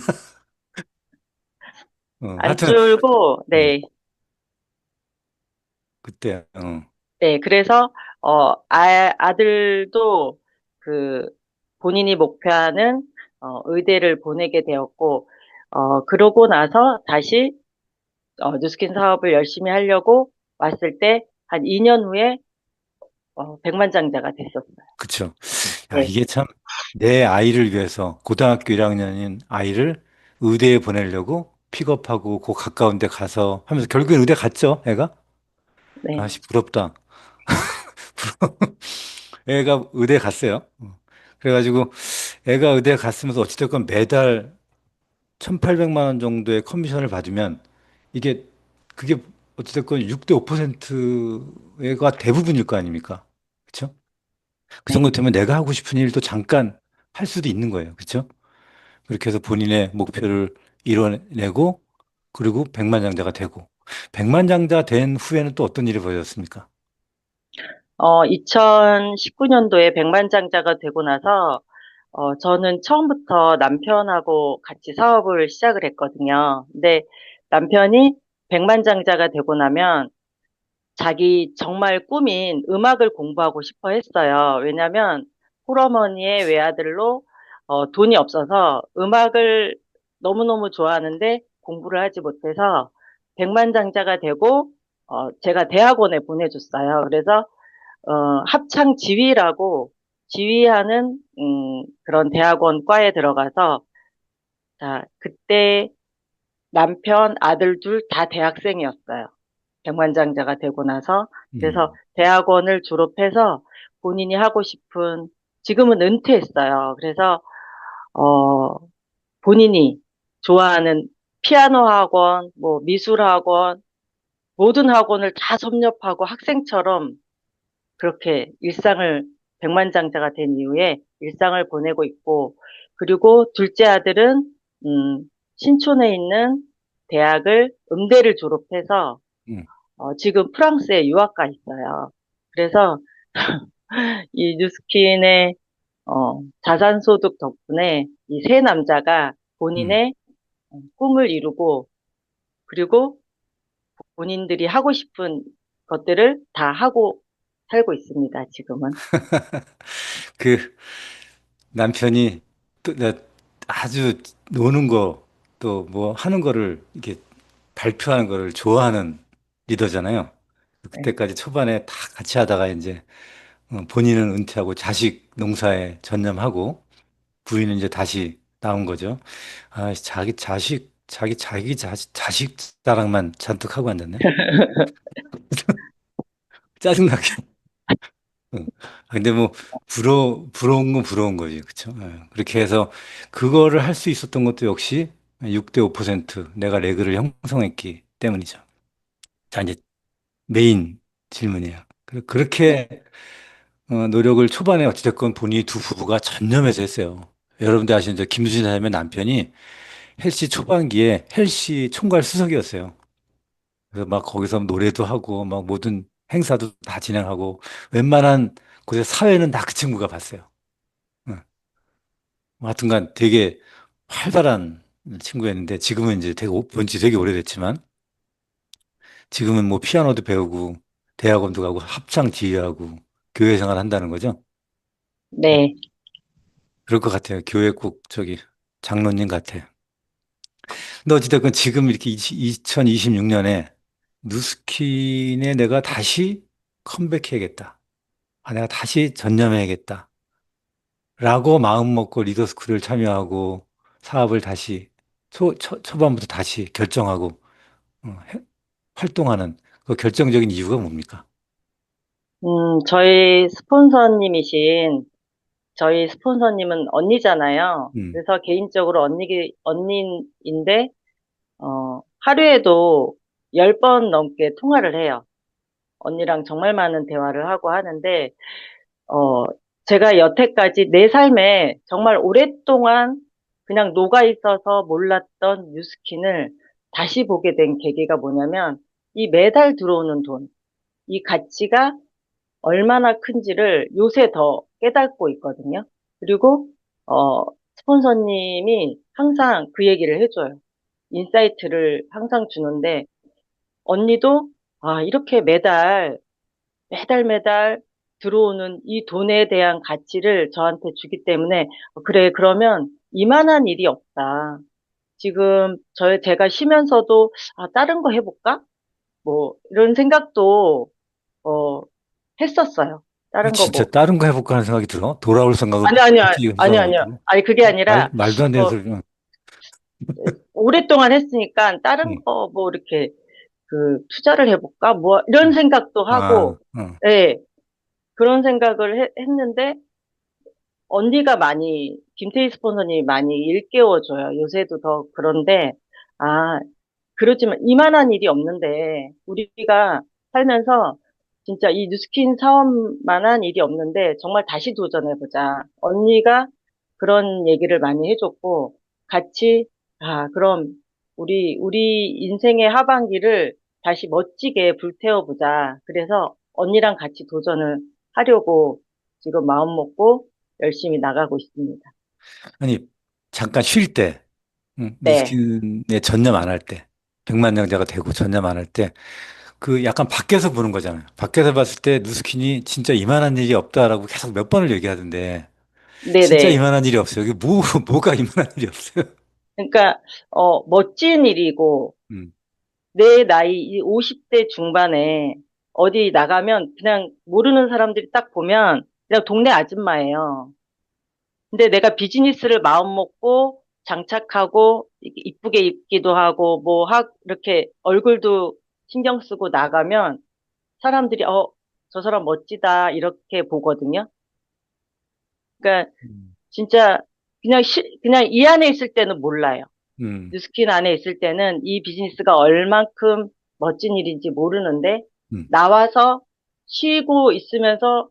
안 하여튼, 줄고, 어, 네. 그때, 네, 그래서 아들도 그 본인이 목표하는 의대를 보내게 되었고 그러고 나서 다시 뉴스킨 사업을 열심히 하려고 왔을 때 한 2년 후에 백만장자가 됐었어요. 그쵸. 야, 네, 이게 참, 내 아이를 위해서, 고등학교 1학년인 아이를 의대에 보내려고 픽업하고, 그 가까운 데 가서 하면서 결국엔 의대 갔죠, 애가? 네, 아씨, 부럽다. 애가 의대 갔어요. 그래가지고, 애가 의대 갔으면서 어찌됐건 매달 1,800만 원 정도의 커미션을 받으면, 이게, 그게 어찌됐건 6대 5%가 대부분일 거 아닙니까? 그쵸? 그 네. 정도 되면 내가 하고 싶은 일도 잠깐 할 수도 있는 거예요. 그렇죠? 그렇게 해서 본인의 목표를 이뤄내고 그리고 백만장자가 되고 백만장자 된 후에는 또 어떤 일이 벌어졌습니까? 2019년도에 백만장자가 되고 나서 저는 처음부터 남편하고 같이 사업을 시작을 했거든요. 근데 남편이 백만장자가 되고 나면 자기 정말 꿈인 음악을 공부하고 싶어 했어요. 왜냐면 홀어머니의 외아들로 돈이 없어서 음악을 너무너무 좋아하는데 공부를 하지 못해서 백만장자가 되고 제가 대학원에 보내줬어요. 그래서 합창 지휘라고 지휘하는 그런 대학원 과에 들어가서 자, 그때 남편 아들 둘 다 대학생이었어요. 백만장자가 되고 나서 그래서 음, 대학원을 졸업해서 본인이 하고 싶은 지금은 은퇴했어요. 그래서 어 본인이 좋아하는 피아노 학원, 뭐 미술 학원, 모든 학원을 다 섭렵하고 학생처럼 그렇게 일상을 백만장자가 된 이후에 일상을 보내고 있고 그리고 둘째 아들은 음, 신촌에 있는 대학을 음대를 졸업해서 음. 지금 프랑스에 유학 가 있어요. 그래서 이 뉴스킨의 자산소득 덕분에 이 세 남자가 음. 본인의 꿈을 이루고 그리고 본인들이 하고 싶은 것들을 다 하고 살고 있습니다. 지금은. 그 남편이 또 아주 노는 거 또 뭐 하는 거를 이렇게 발표하는 거를 좋아하는 리더잖아요. 네. 그때까지 초반에 다 같이 하다가 이제 본인은 은퇴하고 자식 농사에 전념하고 부인은 이제 다시 나온 거죠. 아, 자식 자랑만 잔뜩 하고 앉았네. 짜증나게. 응. 아, 근데 뭐, 부러운 건 부러운 거지. 그쵸? 예. 그렇게 해서 그거를 할 수 있었던 것도 역시 6대 5% 내가 레그를 형성했기 때문이죠. 자, 이제 메인 질문이에요. 네. 그렇게 노력을 초반에 어찌됐건 본인이 두 부부가 전념해서 했어요. 여러분들 아시는 저 김수진 사장님의 남편이 헬시 초반기에 헬시 총괄 수석이었어요. 그래서 막 거기서 노래도 하고 막 모든 행사도 다 진행하고 웬만한 곳에 사회는 다 그 친구가 봤어요. 응. 뭐 하여튼간 되게 활발한 친구였는데 지금은 이제 본지 되게 오래됐지만 지금은 뭐 피아노도 배우고 대학원도 가고 합창 지휘하고 교회 생활 한다는 거죠. 네. 그럴 것 같아요. 교회 꼭 저기 장로님 같아. 근데 어찌됐건 지금 이렇게 2026년에 누스킨에 내가 다시 컴백해야겠다. 아, 내가 다시 전념해야겠다. 라고 마음 먹고 리더스쿨을 참여하고 사업을 다시 초반부터 다시 결정하고 활동하는 그 결정적인 이유가 뭡니까? 저희 스폰서님이신 저희 스폰서님은 언니잖아요. 음, 그래서 개인적으로 언니인데, 하루에도 10번 넘게 통화를 해요. 언니랑 정말 많은 대화를 하고 하는데, 어, 제가 여태까지 내 삶에 정말 오랫동안 그냥 녹아 있어서 몰랐던 뉴스킨을 다시 보게 된 계기가 뭐냐면, 이 매달 들어오는 돈, 이 가치가 얼마나 큰지를 요새 더 깨닫고 있거든요. 그리고, 어, 스폰서님이 항상 그 얘기를 해줘요. 인사이트를 항상 주는데, 언니도, 아, 이렇게 매달 들어오는 이 돈에 대한 가치를 저한테 주기 때문에, 그래, 그러면 이만한 일이 없다. 지금 제가 쉬면서도, 아, 다른 거 해볼까? 뭐, 이런 생각도, 어, 했었어요. 다른 거 진짜 뭐, 다른 거 해볼까 하는 생각이 들어? 돌아올 생각은 아니요. 솔직히 아니요, 아니요. 해서 아니, 그게 아니라, 말도 안 되는 어, 소리는. 오랫동안 했으니까 다른 응. 거 뭐 이렇게 투자를 해볼까? 뭐 이런 응. 생각도 아, 하고, 응. 예, 그런 생각을 했는데 언니가 김태희 스폰서님이 많이 일깨워줘요. 요새도 더 그런데, 아, 그렇지만 이만한 일이 없는데 우리가 살면서 진짜 이 뉴스킨 사업만한 일이 없는데 정말 다시 도전해보자. 언니가 그런 얘기를 많이 해줬고 같이 그럼 우리 인생의 하반기를 다시 멋지게 불태워보자. 그래서 언니랑 같이 도전을 하려고 지금 마음 먹고 열심히 나가고 있습니다. 아니, 잠깐 쉴 때, 네, 뉴스킨에 전념 안 할 때, 백만장자가 되고 전념 안 할 때, 그 약간 밖에서 보는 거잖아요. 밖에서 봤을 때 뉴스킨이 진짜 이만한 일이 없다라고 계속 몇 번을 얘기하던데, 진짜 네네. 이만한 일이 없어요. 이게 뭐가 이만한 일이 없어요. 그러니까 멋진 일이고 음, 내 나이 이 50대 중반에 어디 나가면 그냥 모르는 사람들이 딱 보면 그냥 동네 아줌마예요. 근데 내가 비즈니스를 마음 먹고 장착하고 이쁘게 입기도 하고 이렇게 얼굴도 신경 쓰고 나가면 사람들이 저 사람 멋지다 이렇게 보거든요. 그러니까 음, 진짜 그냥 이 안에 있을 때는 몰라요. 음, 뉴스킨 안에 있을 때는 이 비즈니스가 얼만큼 멋진 일인지 모르는데 음, 나와서 쉬고 있으면서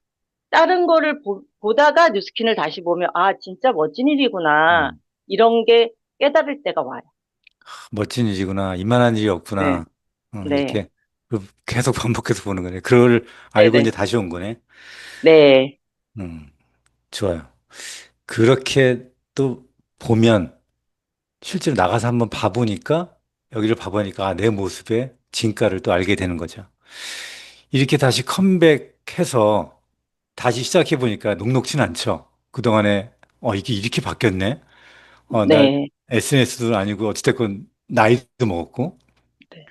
다른 거를 보다가 뉴스킨을 다시 보면 아, 진짜 멋진 일이구나. 음. 이런 게 깨달을 때가 와요. 멋진 일이구나. 이만한 일이 네, 없구나. 네, 이렇게 계속 반복해서 보는 거네. 그걸 알고 이제 네네. 다시 온 거네. 네, 음, 좋아요. 그렇게 또 보면 실제로 나가서 한번 봐보니까 여기를 봐보니까 내 모습의 진가를 또 알게 되는 거죠. 이렇게 다시 컴백해서 다시 시작해보니까 녹록진 않죠. 그동안에 이게 이렇게 바뀌었네. 나 네, SNS도 아니고 어찌됐건 나이도 먹었고 네.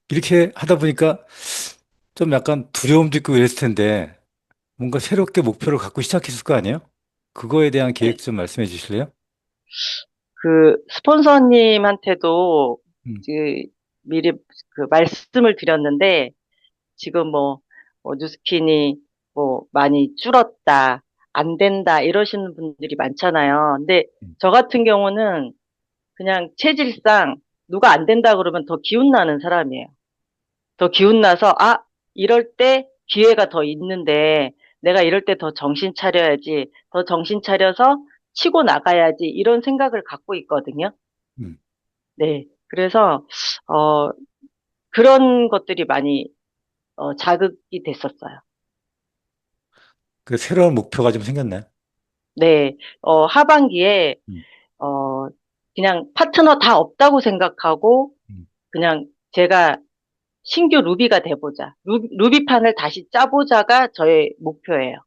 이렇게 하다 보니까 좀 약간 두려움도 있고 이랬을 텐데 뭔가 새롭게 목표를 갖고 시작했을 거 아니에요? 그거에 대한 계획 네. 좀 말씀해 주실래요? 스폰서님한테도 음, 그 미리 말씀을 드렸는데 지금 뉴스킨이 많이 줄었다, 안 된다, 이러시는 분들이 많잖아요. 근데 음, 저 같은 경우는 그냥 체질상 누가 안 된다 그러면 더 기운나는 사람이에요. 더 기운나서, 아, 이럴 때 기회가 더 있는데, 내가 이럴 때 더 정신 차려야지, 더 정신 차려서 치고 나가야지, 이런 생각을 갖고 있거든요. 음. 네. 그래서, 어, 그런 것들이 많이, 자극이 됐었어요. 그 새로운 목표가 좀 생겼나요? 네, 하반기에, 음, 어, 그냥 파트너 다 없다고 생각하고, 음. 그냥 제가 신규 루비가 돼보자. 루비판을 다시 짜보자가 저의 목표예요.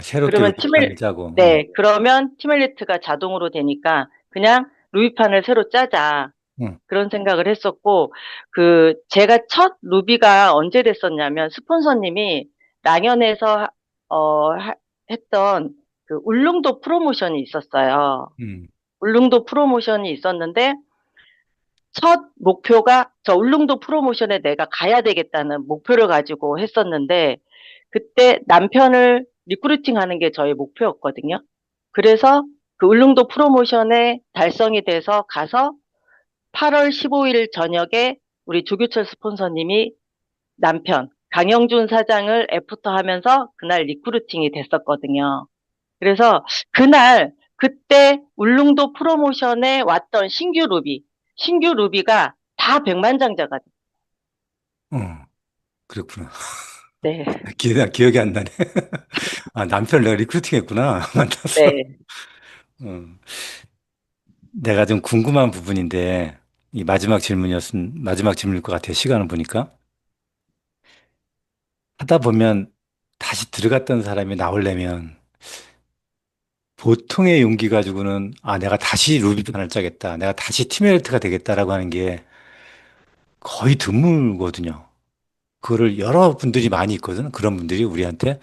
새롭게 그러면 루비판을 짜고. 네, 그러면 티멜리트가 자동으로 되니까 그냥 루비판을 새로 짜자. 응, 그런 생각을 했었고, 제가 첫 루비가 언제 됐었냐면, 스폰서님이 랑연에서, 했던 그 울릉도 프로모션이 있었어요. 음, 울릉도 프로모션이 있었는데, 첫 목표가 저 울릉도 프로모션에 내가 가야 되겠다는 목표를 가지고 했었는데, 그때 남편을 리크루팅 하는 게 저의 목표였거든요. 그래서 그 울릉도 프로모션에 달성이 돼서 가서 8월 15일 저녁에 우리 조규철 스폰서님이 남편 강영준 사장을 애프터 하면서 그날 리크루팅이 됐었거든요. 그래서 그때 울릉도 프로모션에 왔던 신규 루비가 다 백만장자가 어, 그렇구나. 돼. 기억이 안 나네. 아, 남편을 내가 리크루팅 했구나. 만나서. 네. 어, 내가 좀 궁금한 부분인데, 이 마지막 질문일 것 같아요. 시간을 보니까. 하다 보면 다시 들어갔던 사람이 나오려면 보통의 용기 가지고는 아, 내가 다시 루비판을 짜겠다. 내가 다시 팀메이트가 되겠다라고 하는 게 거의 드물거든요. 그거를 여러분들이 많이 있거든. 그런 분들이 우리한테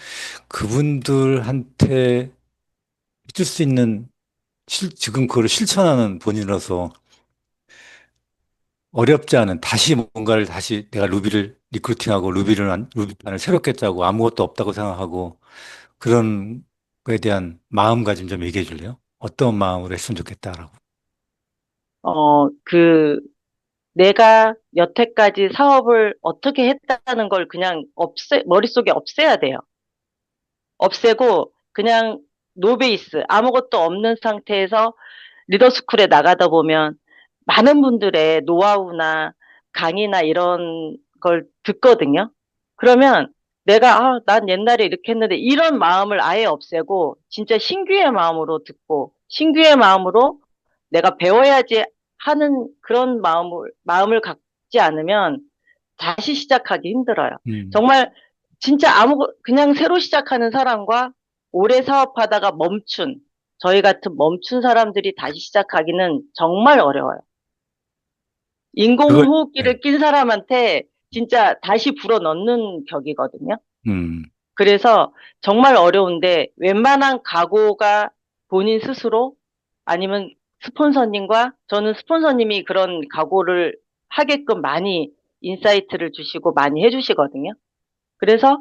그분들한테 해줄 수 있는 지금 그거를 실천하는 본인으로서 어렵지 않은 다시 뭔가를 다시 내가 루비를 리크루팅하고 루비판을 새롭게 짜고 아무것도 없다고 생각하고 그런 거에 대한 마음가짐 좀 얘기해 줄래요? 어떤 마음으로 했으면 좋겠다라고. 어, 그, 내가 여태까지 사업을 어떻게 했다는 걸 그냥 머릿속에 없애야 돼요. 없애고, 그냥 노베이스, 아무것도 없는 상태에서 리더스쿨에 나가다 보면 많은 분들의 노하우나 강의나 이런 걸 듣거든요. 그러면 난 옛날에 이렇게 했는데 이런 마음을 아예 없애고 진짜 신규의 마음으로 듣고 신규의 마음으로 내가 배워야지 하는 그런 마음을 갖지 않으면 다시 시작하기 힘들어요. 음, 정말 진짜 그냥 새로 시작하는 사람과 오래 사업하다가 저희 같은 멈춘 사람들이 다시 시작하기는 정말 어려워요. 그걸, 네. 인공호흡기를 낀 사람한테 진짜 다시 불어넣는 격이거든요. 음, 그래서 정말 어려운데 웬만한 각오가 본인 스스로 아니면 저는 스폰서님이 그런 각오를 하게끔 많이 인사이트를 주시고 많이 해주시거든요. 그래서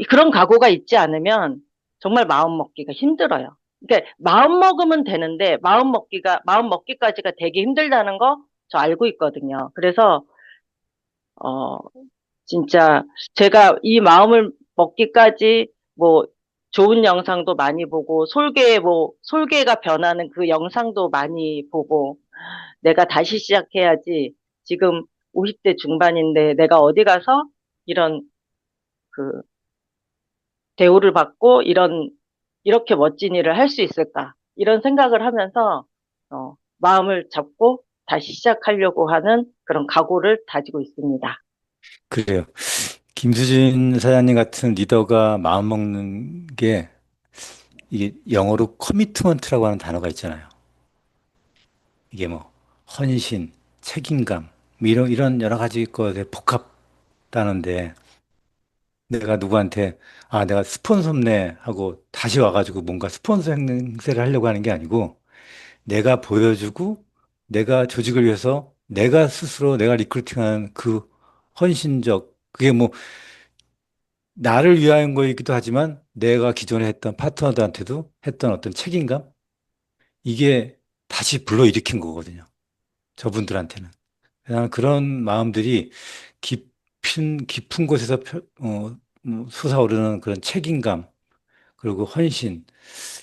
그런 각오가 있지 않으면 정말 마음 먹기가 힘들어요. 그러니까 마음 먹으면 되는데 마음 먹기까지가 되게 힘들다는 거 저 알고 있거든요. 그래서 어 진짜 제가 이 마음을 먹기까지 뭐 좋은 영상도 많이 보고 솔개가 변하는 그 영상도 많이 보고 내가 다시 시작해야지 지금 50대 중반인데 내가 어디 가서 이런 그 대우를 받고 이렇게 멋진 일을 할 수 있을까? 이런 생각을 하면서, 마음을 잡고 다시 시작하려고 하는 그런 각오를 다지고 있습니다. 그래요. 김수진 사장님 같은 리더가 마음 먹는 게 이게 영어로 커미트먼트라고 하는 단어가 있잖아요. 이게 뭐 헌신, 책임감, 뭐 이런 여러 가지 것에 복합다는데 내가 누구한테 아 내가 스폰서네 하고 다시 와가지고 뭔가 스폰서 행세를 하려고 하는 게 아니고 내가 보여주고 내가 조직을 위해서 내가 스스로 내가 리크루팅하는 그 헌신적 그게 뭐 나를 위한 거이기도 하지만 내가 기존에 했던 파트너들한테도 했던 어떤 책임감 이게 다시 불러일으킨 거거든요. 저분들한테는. 나는 그런 마음들이 깊은 곳에서 솟아오르는 그런 책임감 그리고 헌신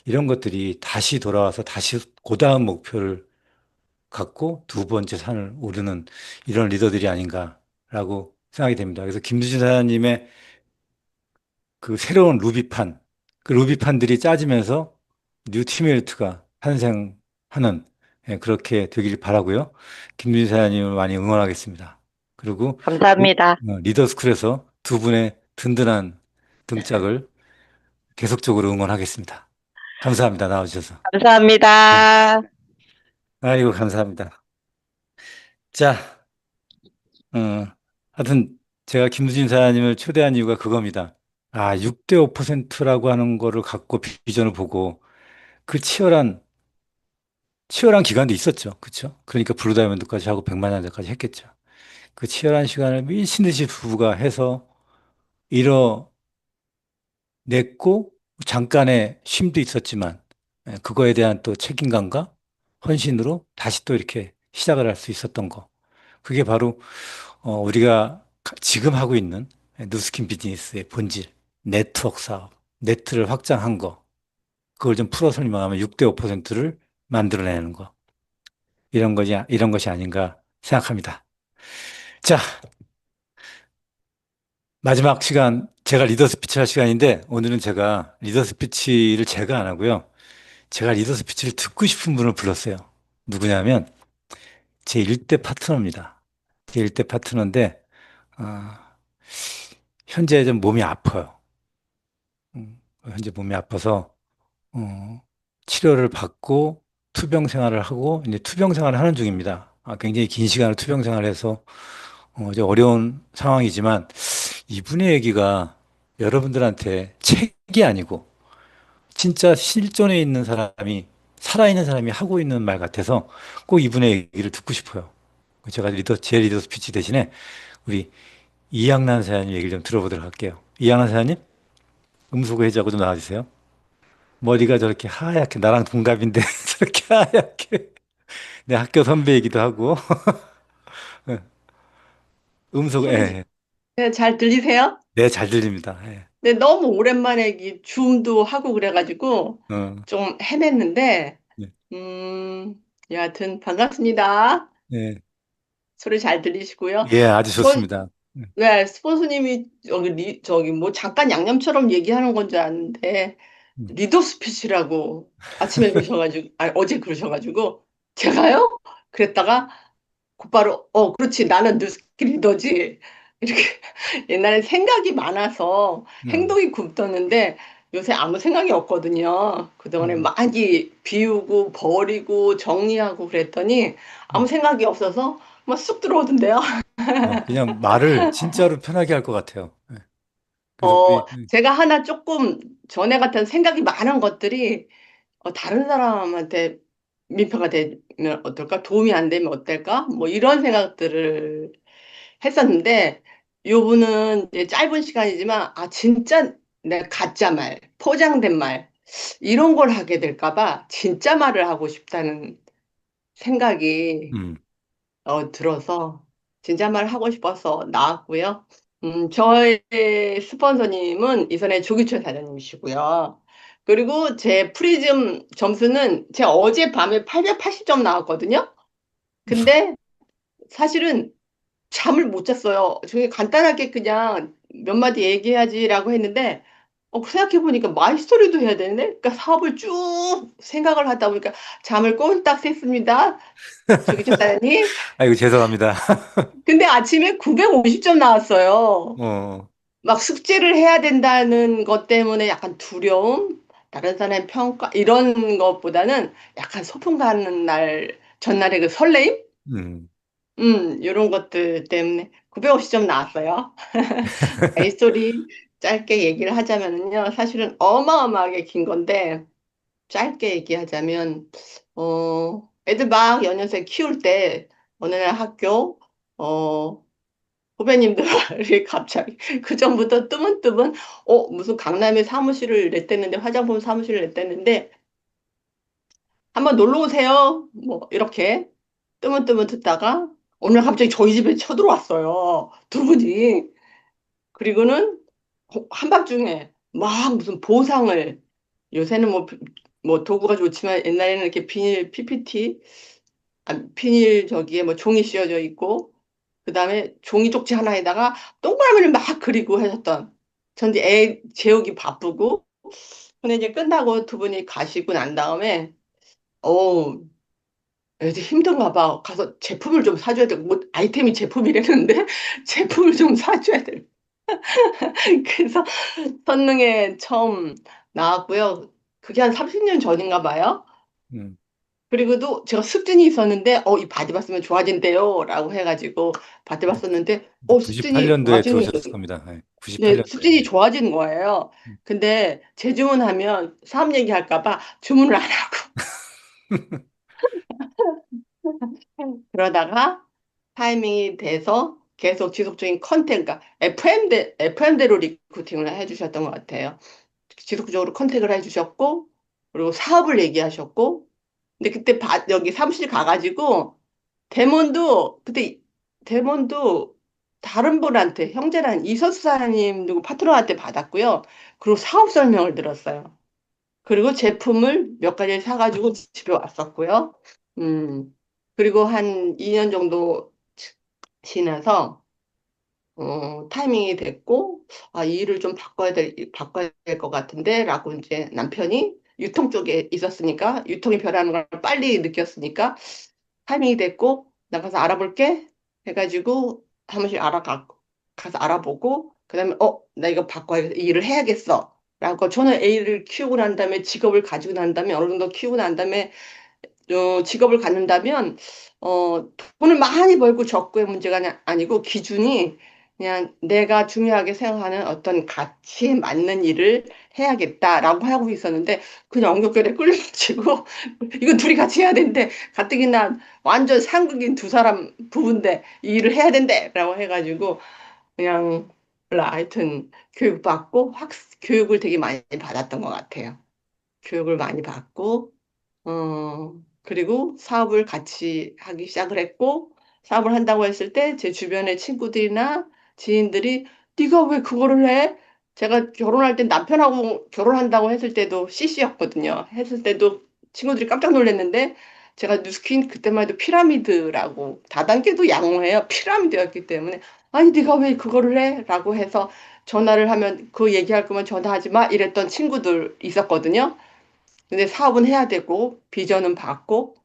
이런 것들이 다시 돌아와서 다시 고다음 목표를 갖고 두 번째 산을 오르는 이런 리더들이 아닌가라고 생각이 됩니다. 그래서 김두진 사장님의 그 새로운 루비판, 그 루비판들이 짜지면서 뉴 티메리트가 탄생하는 그렇게 되길 바라고요. 김두진 사장님을 많이 응원하겠습니다. 그리고 감사합니다. 리더스쿨에서 두 분의 든든한 등짝을 계속적으로 응원하겠습니다. 감사합니다. 나와주셔서. 네. 감사합니다. 아이고, 감사합니다. 자, 하여튼 제가 김수진 사장님을 초대한 이유가 그겁니다. 아, 6대 5%라고 하는 거를 갖고 비전을 보고 그 치열한 기간도 있었죠. 그렇죠? 그러니까 블루다이먼드까지 하고 100만 년대까지 했겠죠. 그 치열한 시간을 밀신 듯이 부부가 해서 이뤄냈고 잠깐의 쉼도 있었지만 그거에 대한 또 책임감과 헌신으로 다시 또 이렇게 시작을 할 수 있었던 거. 그게 바로 우리가 지금 하고 있는 누스킨 비즈니스의 본질, 네트워크 사업, 네트를 확장한 거. 그걸 좀 풀어 설명하면 6대 5%를 만들어내는 거. 이런 것이 아닌가 생각합니다. 자, 마지막 시간, 제가 리더 스피치 할 시간인데, 오늘은 제가 리더 스피치를 제가 안 하고요. 제가 리더 스피치를 듣고 싶은 분을 불렀어요. 누구냐면, 제 1대 파트너입니다. 제 1대 파트너인데, 아, 현재 좀 몸이 아파요. 현재 몸이 아파서, 어, 치료를 받고 투병 생활을 하고, 이제 투병 생활을 하는 중입니다. 굉장히 긴 시간을 투병 생활을 해서, 이제 어려운 상황이지만, 이분의 얘기가 여러분들한테 책이 아니고 진짜 실존에 있는 사람이 살아있는 사람이 하고 있는 말 같아서 꼭 이분의 얘기를 듣고 싶어요. 제가 제 리더 스피치 대신에 우리 이양란 사장님 얘기를 좀 들어보도록 할게요. 이양란 사장님, 음소거 해주하고 좀 나와주세요. 머리가 저렇게 하얗게 나랑 동갑인데 저렇게 하얗게 내 학교 선배이기도 하고 음소거 예, 네, 잘 들리세요? 네, 잘 들립니다. 예. 네, 너무 오랜만에 이 줌도 하고 그래가지고 어, 좀 헤맸는데, 네, 음, 여하튼 반갑습니다. 네. 소리 잘 들리시고요. 예, 아주 전, 좋습니다. 네, 스폰서님이 저기 뭐 잠깐 양념처럼 얘기하는 건 줄 알았는데, 음. 리더 스피치라고 아침에 그러셔가지고, 아니, 어제 그러셔가지고, 제가요? 그랬다가 곧바로, 그렇지, 나는 뉴스키 리더지. 이렇게 옛날에 생각이 많아서 음. 행동이 굽떴는데 요새 아무 생각이 없거든요. 그동안에 음. 많이 비우고 버리고 정리하고 그랬더니 아무 음. 생각이 없어서 막 쑥 들어오던데요. 그냥 말을 진짜로 편하게 할 것 같아요. 예. 그래서 우리, 제가 하나 조금 전에 같은 생각이 많은 것들이 다른 사람한테 민폐가 되면 어떨까? 도움이 안 되면 어떨까? 뭐 이런 생각들을 했었는데 요분은 이제 짧은 시간이지만 진짜 내가 가짜 말, 포장된 말 이런 걸 하게 될까 봐 진짜 말을 하고 싶다는 생각이 음, 들어서 진짜 말 하고 싶어서 나왔고요. 저의 스폰서님은 이선의 조기철 사장님이시고요. 그리고 제 프리즘 점수는 제가 어젯밤에 880점 나왔거든요. 근데 사실은 잠을 못 잤어요. 저게 간단하게 그냥 몇 마디 얘기하지라고 했는데, 생각해보니까 마이스토리도 해야 되는데, 그러니까 사업을 쭉 생각을 하다 보니까 잠을 꼴딱 샜습니다. 저기 사장님. 아이고, 죄송합니다. 근데 아침에 950점 나왔어요. 어, 막 숙제를 해야 된다는 것 때문에 약간 두려움, 다른 사람의 평가, 이런 것보다는 약간 소풍 가는 날, 전날의 그 설레임? 음, 이런 것들 때문에 950점 나왔어요. 에이스토리 짧게 얘기를 하자면요. 사실은 어마어마하게 긴 건데, 짧게 얘기하자면, 애들 막 연년생 키울 때, 어느 날 학교, 후배님들이 갑자기, 그전부터 뜨문뜨문, 무슨 강남에 사무실을 냈댔는데, 화장품 사무실을 냈댔는데, 한번 놀러 오세요. 뭐, 이렇게 뜨문뜨문 듣다가, 오늘 갑자기 저희 집에 쳐들어왔어요. 두 분이. 그리고는 한밤중에 막 무슨 보상을 요새는 뭐 도구가 좋지만 옛날에는 이렇게 비닐 PPT 비닐 저기에 뭐 종이 씌워져 있고 그다음에 종이 쪽지 하나에다가 동그라미를 막 그리고 하셨던 전 이제 애 재우기 바쁘고 근데 이제 끝나고 두 분이 가시고 난 다음에 어 애들 힘든가 봐 가서 제품을 좀 사줘야 되고 뭐 아이템이 제품이랬는데 제품을 좀 사줘야 돼 그래서 선능에 처음 나왔고요. 그게 한 30년 전인가 봐요. 음, 그리고도 제가 습진이 있었는데, 이 바디 봤으면 좋아진대요. 라고 해가지고, 바디 봤었는데, 습진이 98년도에 좋아지는, 들어오셨을 겁니다. 네, 98년도에. 습진이 좋아지는 거예요. 근데 재주문하면 사업 얘기할까봐 주문을 안 하고, 그러다가 타이밍이 돼서 계속 지속적인 컨텐츠, 그러니까 FM대로 리크루팅을 해주셨던 것 같아요. 지속적으로 컨택을 해주셨고, 그리고 사업을 얘기하셨고, 근데 그때 여기 사무실 가가지고, 그때 대본도 다른 분한테, 형제란 이선수사님 누구 파트너한테 받았고요. 그리고 사업 설명을 들었어요. 그리고 제품을 몇 가지 사가지고 집에 왔었고요. 음, 그리고 한 2년 정도 지나서, 타이밍이 됐고, 이 일을 좀 바꿔야 될 것 같은데, 라고 이제 남편이 유통 쪽에 있었으니까, 유통이 변하는 걸 빨리 느꼈으니까, 타이밍이 됐고, 나가서 알아볼게. 해가지고, 사무실 가서 알아보고, 그 다음에, 나 이거 바꿔야겠어. 이 일을 해야겠어. 라고, 저는 A를 키우고 난 다음에, 직업을 가지고 난 다음에, 어느 정도 키우고 난 다음에, 직업을 갖는다면, 돈을 많이 벌고 적고의 문제가 아니고 기준이 그냥 내가 중요하게 생각하는 어떤 가치에 맞는 일을 해야겠다라고 하고 있었는데 그냥 엉겹결에 끌려가지고 이거 둘이 같이 해야 된대. 가뜩이나 완전 상극인 두 사람 부부인데 이 일을 해야 된대라고 해가지고 그냥 몰라 하여튼 교육을 되게 많이 받았던 것 같아요. 교육을 많이 받고 그리고 사업을 같이 하기 시작을 했고, 사업을 한다고 했을 때 제 주변의 친구들이나 지인들이 네가 왜 그거를 해? 제가 결혼할 때 남편하고 결혼한다고 했을 때도 CC였거든요. 했을 때도 친구들이 깜짝 놀랐는데 제가 뉴스킨 그때만 해도 피라미드라고 다단계도 양호해요. 피라미드였기 때문에 아니 네가 왜 그거를 해? 라고 해서 전화를 하면 그 얘기할 거면 전화하지 마 이랬던 친구들 있었거든요. 근데 사업은 해야 되고 비전은 받고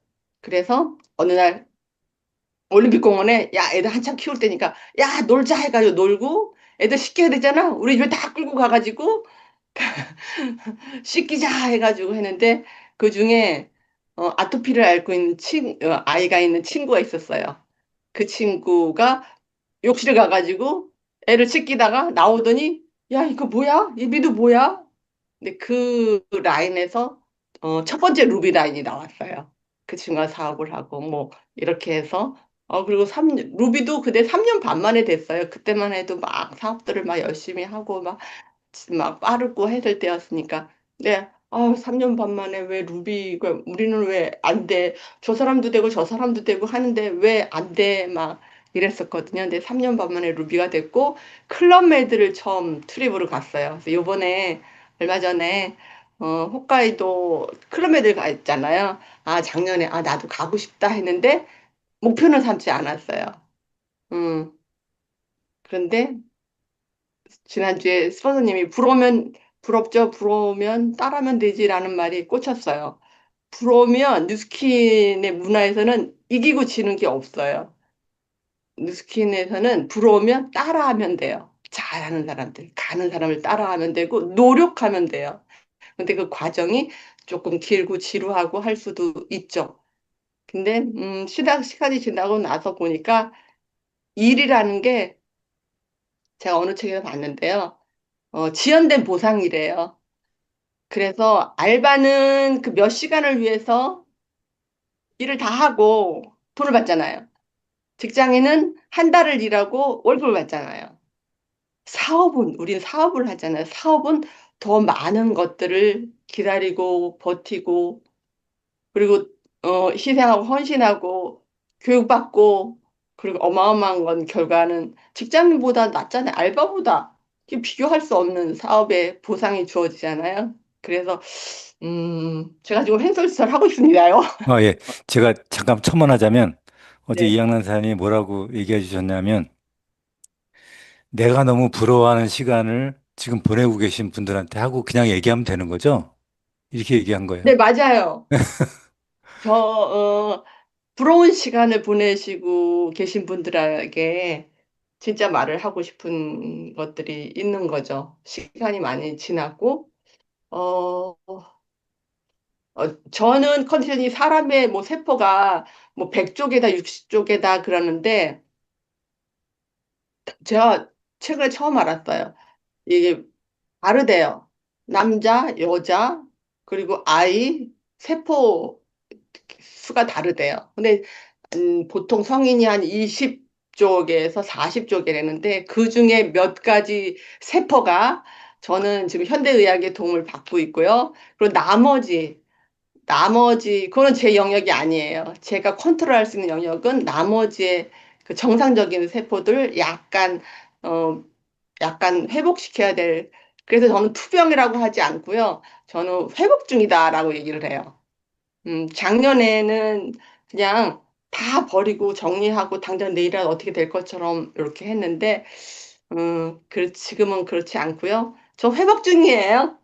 그래서 어느 날 올림픽 공원에 야 애들 한참 키울 때니까 야 놀자 해가지고 놀고 애들 씻겨야 되잖아 우리 집에 다 끌고 가가지고 씻기자 해가지고 했는데 그중에 아토피를 앓고 있는 아이가 있는 친구가 있었어요. 그 친구가 욕실 가가지고 애를 씻기다가 나오더니 야 이거 뭐야? 이 미도 뭐야? 근데 그 라인에서 첫 번째 루비 라인이 나왔어요. 그 친구가 사업을 하고 뭐 이렇게 해서 그리고 루비도 그때 3년 반 만에 됐어요. 그때만 해도 막 사업들을 막 열심히 하고 막 빠르고 했을 때였으니까. 네. 3년 반 만에 왜 루비가 우리는 왜 안 돼? 저 사람도 되고 저 사람도 되고 하는데 왜 안 돼? 막 이랬었거든요. 근데 3년 반 만에 루비가 됐고 클럽메이드를 처음 트립으로 갔어요. 그래서 요번에 얼마 전에 홋카이도 클럽메이드 갔잖아요. 작년에 나도 가고 싶다 했는데 목표는 삼지 않았어요. 음. 그런데 지난주에 스폰서님이 부럽죠. 부러우면 따라하면 되지라는 말이 꽂혔어요. 부러우면 뉴스킨의 문화에서는 이기고 지는 게 없어요. 뉴스킨에서는 부러우면 따라하면 돼요. 잘하는 사람들, 가는 사람을 따라하면 되고 노력하면 돼요. 근데 그 과정이 조금 길고 지루하고 할 수도 있죠. 근데 시간이 지나고 나서 보니까 일이라는 게 제가 어느 책에서 봤는데요. 지연된 보상이래요. 그래서 알바는 그 몇 시간을 위해서 일을 다 하고 돈을 받잖아요. 직장인은 한 달을 일하고 월급을 받잖아요. 우린 사업을 하잖아요. 사업은 더 많은 것들을 기다리고 버티고 그리고 희생하고 헌신하고 교육받고 그리고 어마어마한 건 결과는 직장인보다 낫잖아요. 알바보다 이게 비교할 수 없는 사업에 보상이 주어지잖아요. 그래서 제가 지금 횡설수설 하고 있습니다요. 예. 제가 잠깐 첨언하자면 어제 네. 이양란 사장님이 뭐라고 얘기해 주셨냐면 내가 너무 부러워하는 시간을 지금 보내고 계신 분들한테 하고 그냥 얘기하면 되는 거죠? 이렇게 얘기한 네, 거예요. 맞아요. 부러운 시간을 보내시고 계신 분들에게 진짜 말을 하고 싶은 것들이 있는 거죠. 시간이 많이 지났고, 어, 저는 컨디션이 사람의 뭐 세포가 뭐 100쪽에다 60쪽에다 그러는데 제가 최근에 처음 알았어요. 이게 다르대요. 남자, 여자, 그리고 아이, 세포 수가 다르대요. 근데 보통 성인이 한 20쪽에서 40쪽이라는데 그 중에 몇 가지 세포가 저는 지금 현대의학의 도움을 받고 있고요. 그리고 나머지 그거는 제 영역이 아니에요. 제가 컨트롤할 수 있는 영역은 나머지의 그 정상적인 세포들 어 약간 회복시켜야 될. 그래서 저는 투병이라고 하지 않고요. 저는 회복 중이다라고 얘기를 해요. 작년에는 그냥 다 버리고 정리하고 당장 내일이라도 어떻게 될 것처럼 이렇게 했는데, 지금은 그렇지 않고요. 저 회복 중이에요.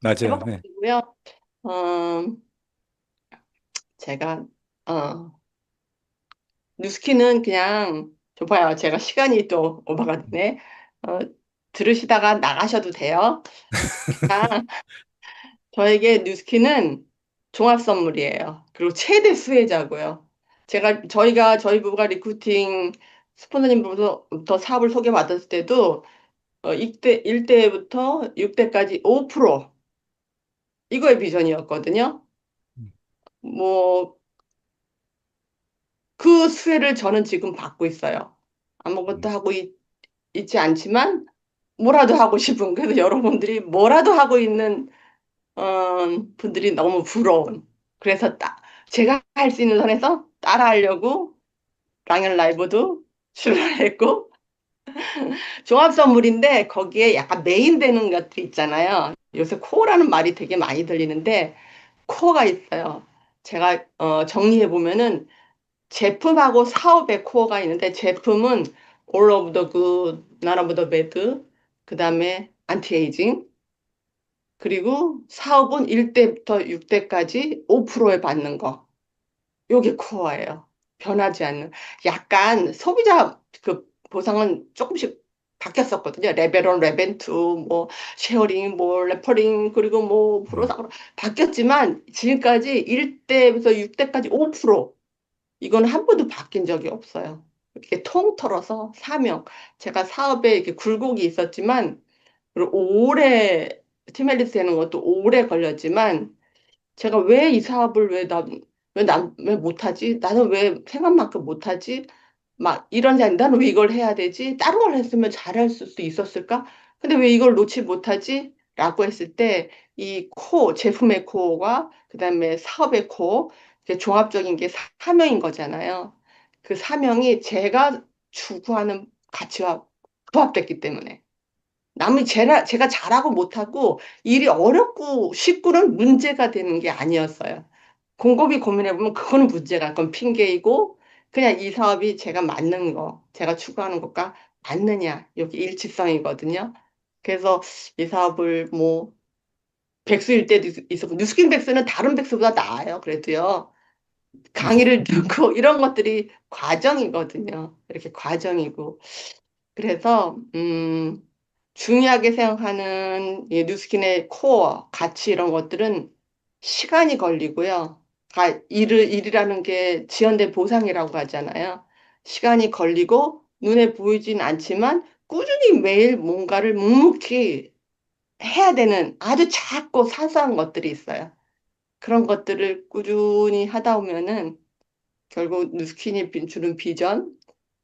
맞아요. 회복 네. 중이고요. 어, 제가, 어, 뉴스키는 그냥, 저 봐요. 제가 시간이 또 오버가 되네. 어, 들으시다가 나가셔도 돼요. 그냥 저에게 뉴스키는 종합 선물이에요. 그리고 최대 수혜자고요. 저희 부부가 리크루팅 스폰서님으로부터 사업을 소개받았을 때도 1대부터 6대까지 5% 이거의 비전이었거든요. 뭐, 그 수혜를 저는 지금 받고 있어요. 아무것도 하고 있지 않지만 뭐라도 하고 싶은, 그래서 여러분들이 뭐라도 하고 있는 분들이 너무 부러운. 그래서 제가 할 수 있는 선에서 따라하려고 랑연 라이브도 출연했고 종합 선물인데 거기에 약간 메인 되는 것들이 있잖아요. 요새 코어라는 말이 되게 많이 들리는데 코어가 있어요. 제가 정리해 보면은 제품하고 사업의 코어가 있는데 제품은 All of the good, None of the bad, 그 다음에 안티에이징, 그리고 사업은 1대부터 6대까지 5%에 받는 거. 요게 코어예요. 변하지 않는. 약간 소비자 그 보상은 조금씩 바뀌었었거든요. 레벨 1, 레벨 2, 뭐 쉐어링, 뭐 레퍼링, 그리고 뭐 프로상으로 바뀌었지만 지금까지 1대에서 6대까지 5%. 이건 한 번도 바뀐 적이 없어요. 이렇게 통틀어서 사명. 제가 사업에 이렇게 굴곡이 있었지만 그리고 오래 티멜리스 하는 것도 오래 걸렸지만 제가 왜 이 사업을 왜 못하지? 나는 왜 생각만큼 못하지? 막 이런 생각, 나는 왜 이걸 해야 되지? 다른 걸 했으면 잘할 수도 있었을까? 근데 왜 이걸 놓지 못하지? 라고 했을 때 이 제품의 코어가 그다음에 사업의 코어, 이제 종합적인 게 사명인 거잖아요. 그 사명이 제가 추구하는 가치와 부합됐기 때문에. 제가 잘하고 못하고 일이 어렵고 쉽고는 문제가 되는 게 아니었어요. 곰곰이 고민해보면 그거는 문제가, 그건 핑계이고, 그냥 이 사업이 제가 맞는 거, 제가 추구하는 것과 맞느냐, 여기 일치성이거든요. 그래서 이 사업을 뭐, 백수일 때도 있었고, 뉴스킨 백수는 다른 백수보다 나아요, 그래도요. 강의를 듣고 이런 것들이 과정이거든요. 이렇게 과정이고. 그래서 중요하게 생각하는 이 뉴스킨의 코어, 가치 이런 것들은 시간이 걸리고요. 일이라는 게 지연된 보상이라고 하잖아요. 시간이 걸리고 눈에 보이진 않지만 꾸준히 매일 뭔가를 묵묵히 해야 되는 아주 작고 사소한 것들이 있어요. 그런 것들을 꾸준히 하다 보면은 결국 뉴스킨이 주는 비전,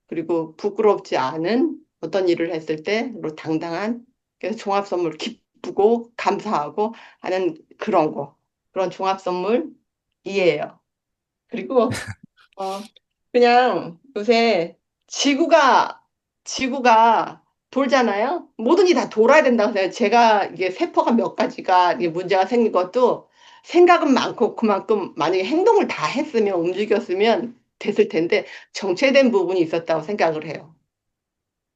그리고 부끄럽지 않은 어떤 일을 했을 때 당당한, 그래서 종합 선물 기쁘고 감사하고 하는 그런 거, 그런 종합 선물이에요. 그리고 그냥 요새 지구가 돌잖아요. 뭐든지 다 돌아야 된다고 해요. 제가 이게 세포가 몇 가지가 이게 문제가 생긴 것도 생각은 많고 그만큼 만약에 행동을 다 했으면 움직였으면 됐을 텐데 정체된 부분이 있었다고 생각을 해요.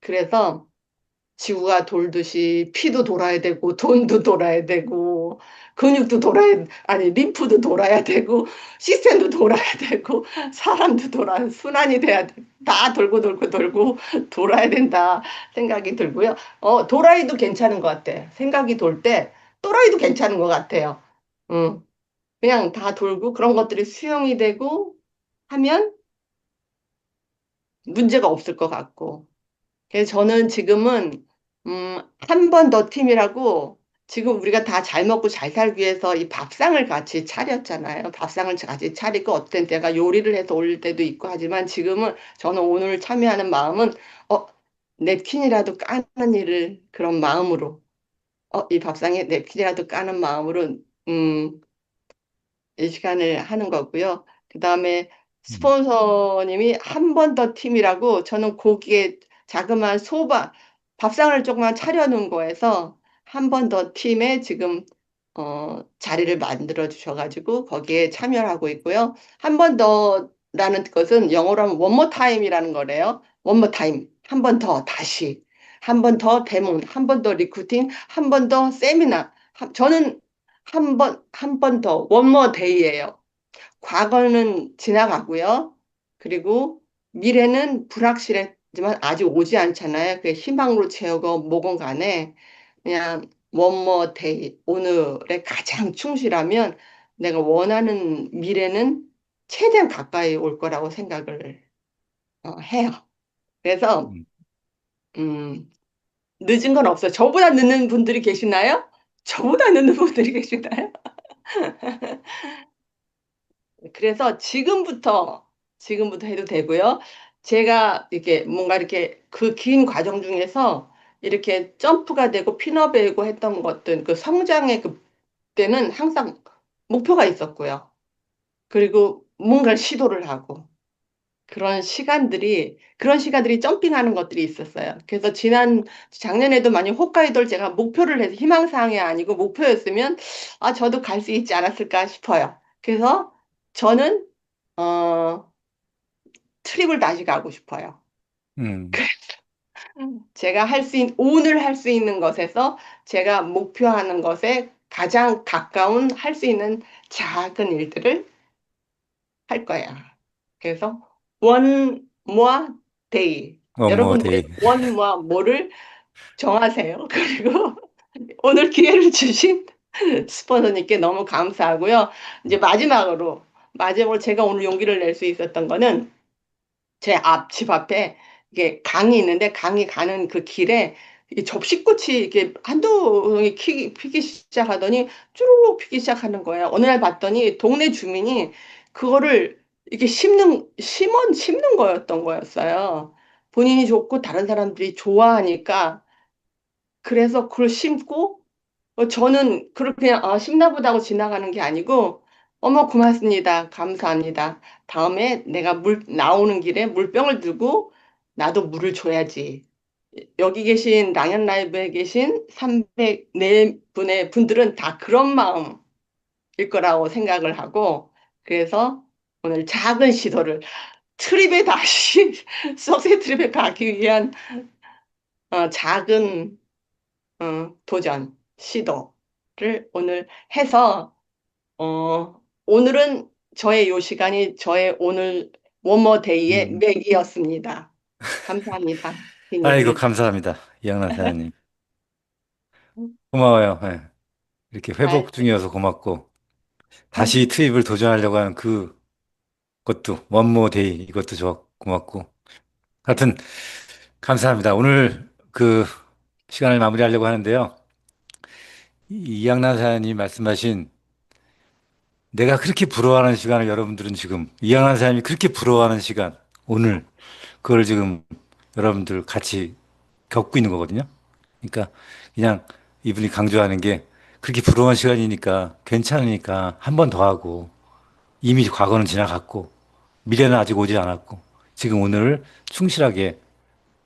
그래서 지구가 돌듯이 피도 돌아야 되고 돈도 돌아야 되고 근육도 아니 림프도 돌아야 되고 시스템도 돌아야 되고 사람도 순환이 돼야 돼. 다 돌고 돌고 돌고 돌아야 된다 생각이 들고요. 도라이도 괜찮은 것 같아. 생각이 돌 때 또라이도 괜찮은 것 같아요. 음. 그냥 다 돌고 그런 것들이 수용이 되고 하면 문제가 없을 것 같고. 그래서 저는 지금은 한 번 더 팀이라고 지금 우리가 다 잘 먹고 잘 살기 위해서 이 밥상을 같이 차렸잖아요. 밥상을 같이 차리고 어떤 때가 요리를 해서 올릴 때도 있고 하지만 지금은 저는 오늘 참여하는 마음은 어, 냅킨이라도 까는 일을 그런 마음으로 이 밥상에 냅킨이라도 까는 마음으로 음, 이 시간을 하는 거고요. 그다음에 음, 스폰서님이 한 번 더 팀이라고 저는 거기에 자그마한 밥상을 조금만 차려놓은 거에서 한 번 더 팀에 지금 자리를 만들어 주셔가지고 거기에 참여를 하고 있고요. 한 번 더라는 것은 영어로 하면 one more time이라는 거래요. one more time. 한 번 더 다시. 한 번 더 데몬, 한 번 더 리크루팅, 한 번 더 세미나. 저는 한 번 더, one more day예요. 과거는 지나가고요. 그리고 미래는 불확실했지만 아직 오지 않잖아요. 그 희망으로 채우고 뭐건 간에 그냥 one more day, 오늘에 가장 충실하면 내가 원하는 미래는 최대한 가까이 올 거라고 생각을 해요. 그래서 음. 음, 늦은 건 없어요. 저보다 늦는 분들이 계시나요? 저보다 늦는 분들이 계시나요? 그래서 지금부터 해도 되고요. 제가 이렇게 뭔가 이렇게 그 긴 과정 중에서 이렇게 점프가 되고 핀업되고 했던 것들, 그 성장의 그 때는 항상 목표가 있었고요. 그리고 뭔가를 시도를 하고 그런 시간들이 점핑하는 것들이 있었어요. 그래서 작년에도 많이 홋카이도를 제가 목표를 해서 희망사항이 아니고 목표였으면 저도 갈 수 있지 않았을까 싶어요. 그래서 저는 어, 트립을 다시 가고 싶어요. 음. 제가 오늘 할 수 있는 것에서 제가 목표하는 것에 가장 가까운 할 수 있는 작은 일들을 할 거야. 그래서 one more day. 원모 여러분들이 데이. one more 뭐를 정하세요. 그리고 오늘 기회를 주신 스폰서님께 너무 감사하고요. 이제 마지막으로 제가 오늘 용기를 낼 수 있었던 거는 집 앞에 이게 강이 있는데 강이 가는 그 길에 이 접시꽃이 이렇게 한두 송이 피기 시작하더니 쭈루룩 피기 시작하는 거예요. 어느 날 봤더니 동네 주민이 그거를 이렇게 심는 거였던 거였어요. 본인이 좋고 다른 사람들이 좋아하니까 그래서 그걸 심고 저는 그렇게 그냥 심나 보다 하고 지나가는 게 아니고 어머 고맙습니다. 감사합니다. 다음에 내가 물 나오는 길에 물병을 들고 나도 물을 줘야지. 여기 계신 랑연 라이브에 계신 304분의 분들은 다 그런 마음일 거라고 생각을 하고 그래서 오늘 작은 시도를 트립에 다시 석세 트립에 가기 위한 작은 도전, 시도를 오늘 해서, 오늘은 요 시간이 저의 오늘 워머데이의 음. 맥이었습니다. 감사합니다. 아이고, 비님. 감사합니다. 이양란 사장님. 고마워요. 예. 이렇게 아, 회복 중이어서 고맙고, 다시 트립을 도전하려고 하는 그것도, 원모 데이, 이것도 고맙고. 하여튼, 감사합니다. 오늘 시간을 마무리하려고 하는데요. 이양란 사장님 말씀하신 내가 그렇게 부러워하는 시간을 여러분들은 지금, 이양란 사장님이 그렇게 부러워하는 시간, 오늘, 그걸 지금 여러분들 같이 겪고 있는 거거든요. 그러니까 그냥 이분이 강조하는 게 그렇게 부러운 시간이니까 괜찮으니까 한 번 더 하고 이미 과거는 지나갔고 미래는 아직 오지 않았고 지금 오늘을 충실하게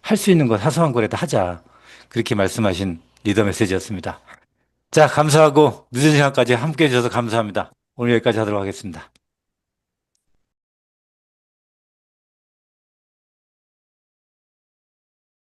할 수 있는 것 사소한 거라도 하자. 그렇게 말씀하신 리더 메시지였습니다. 자, 감사하고 늦은 시간까지 함께 해주셔서 감사합니다. 오늘 여기까지 하도록 하겠습니다.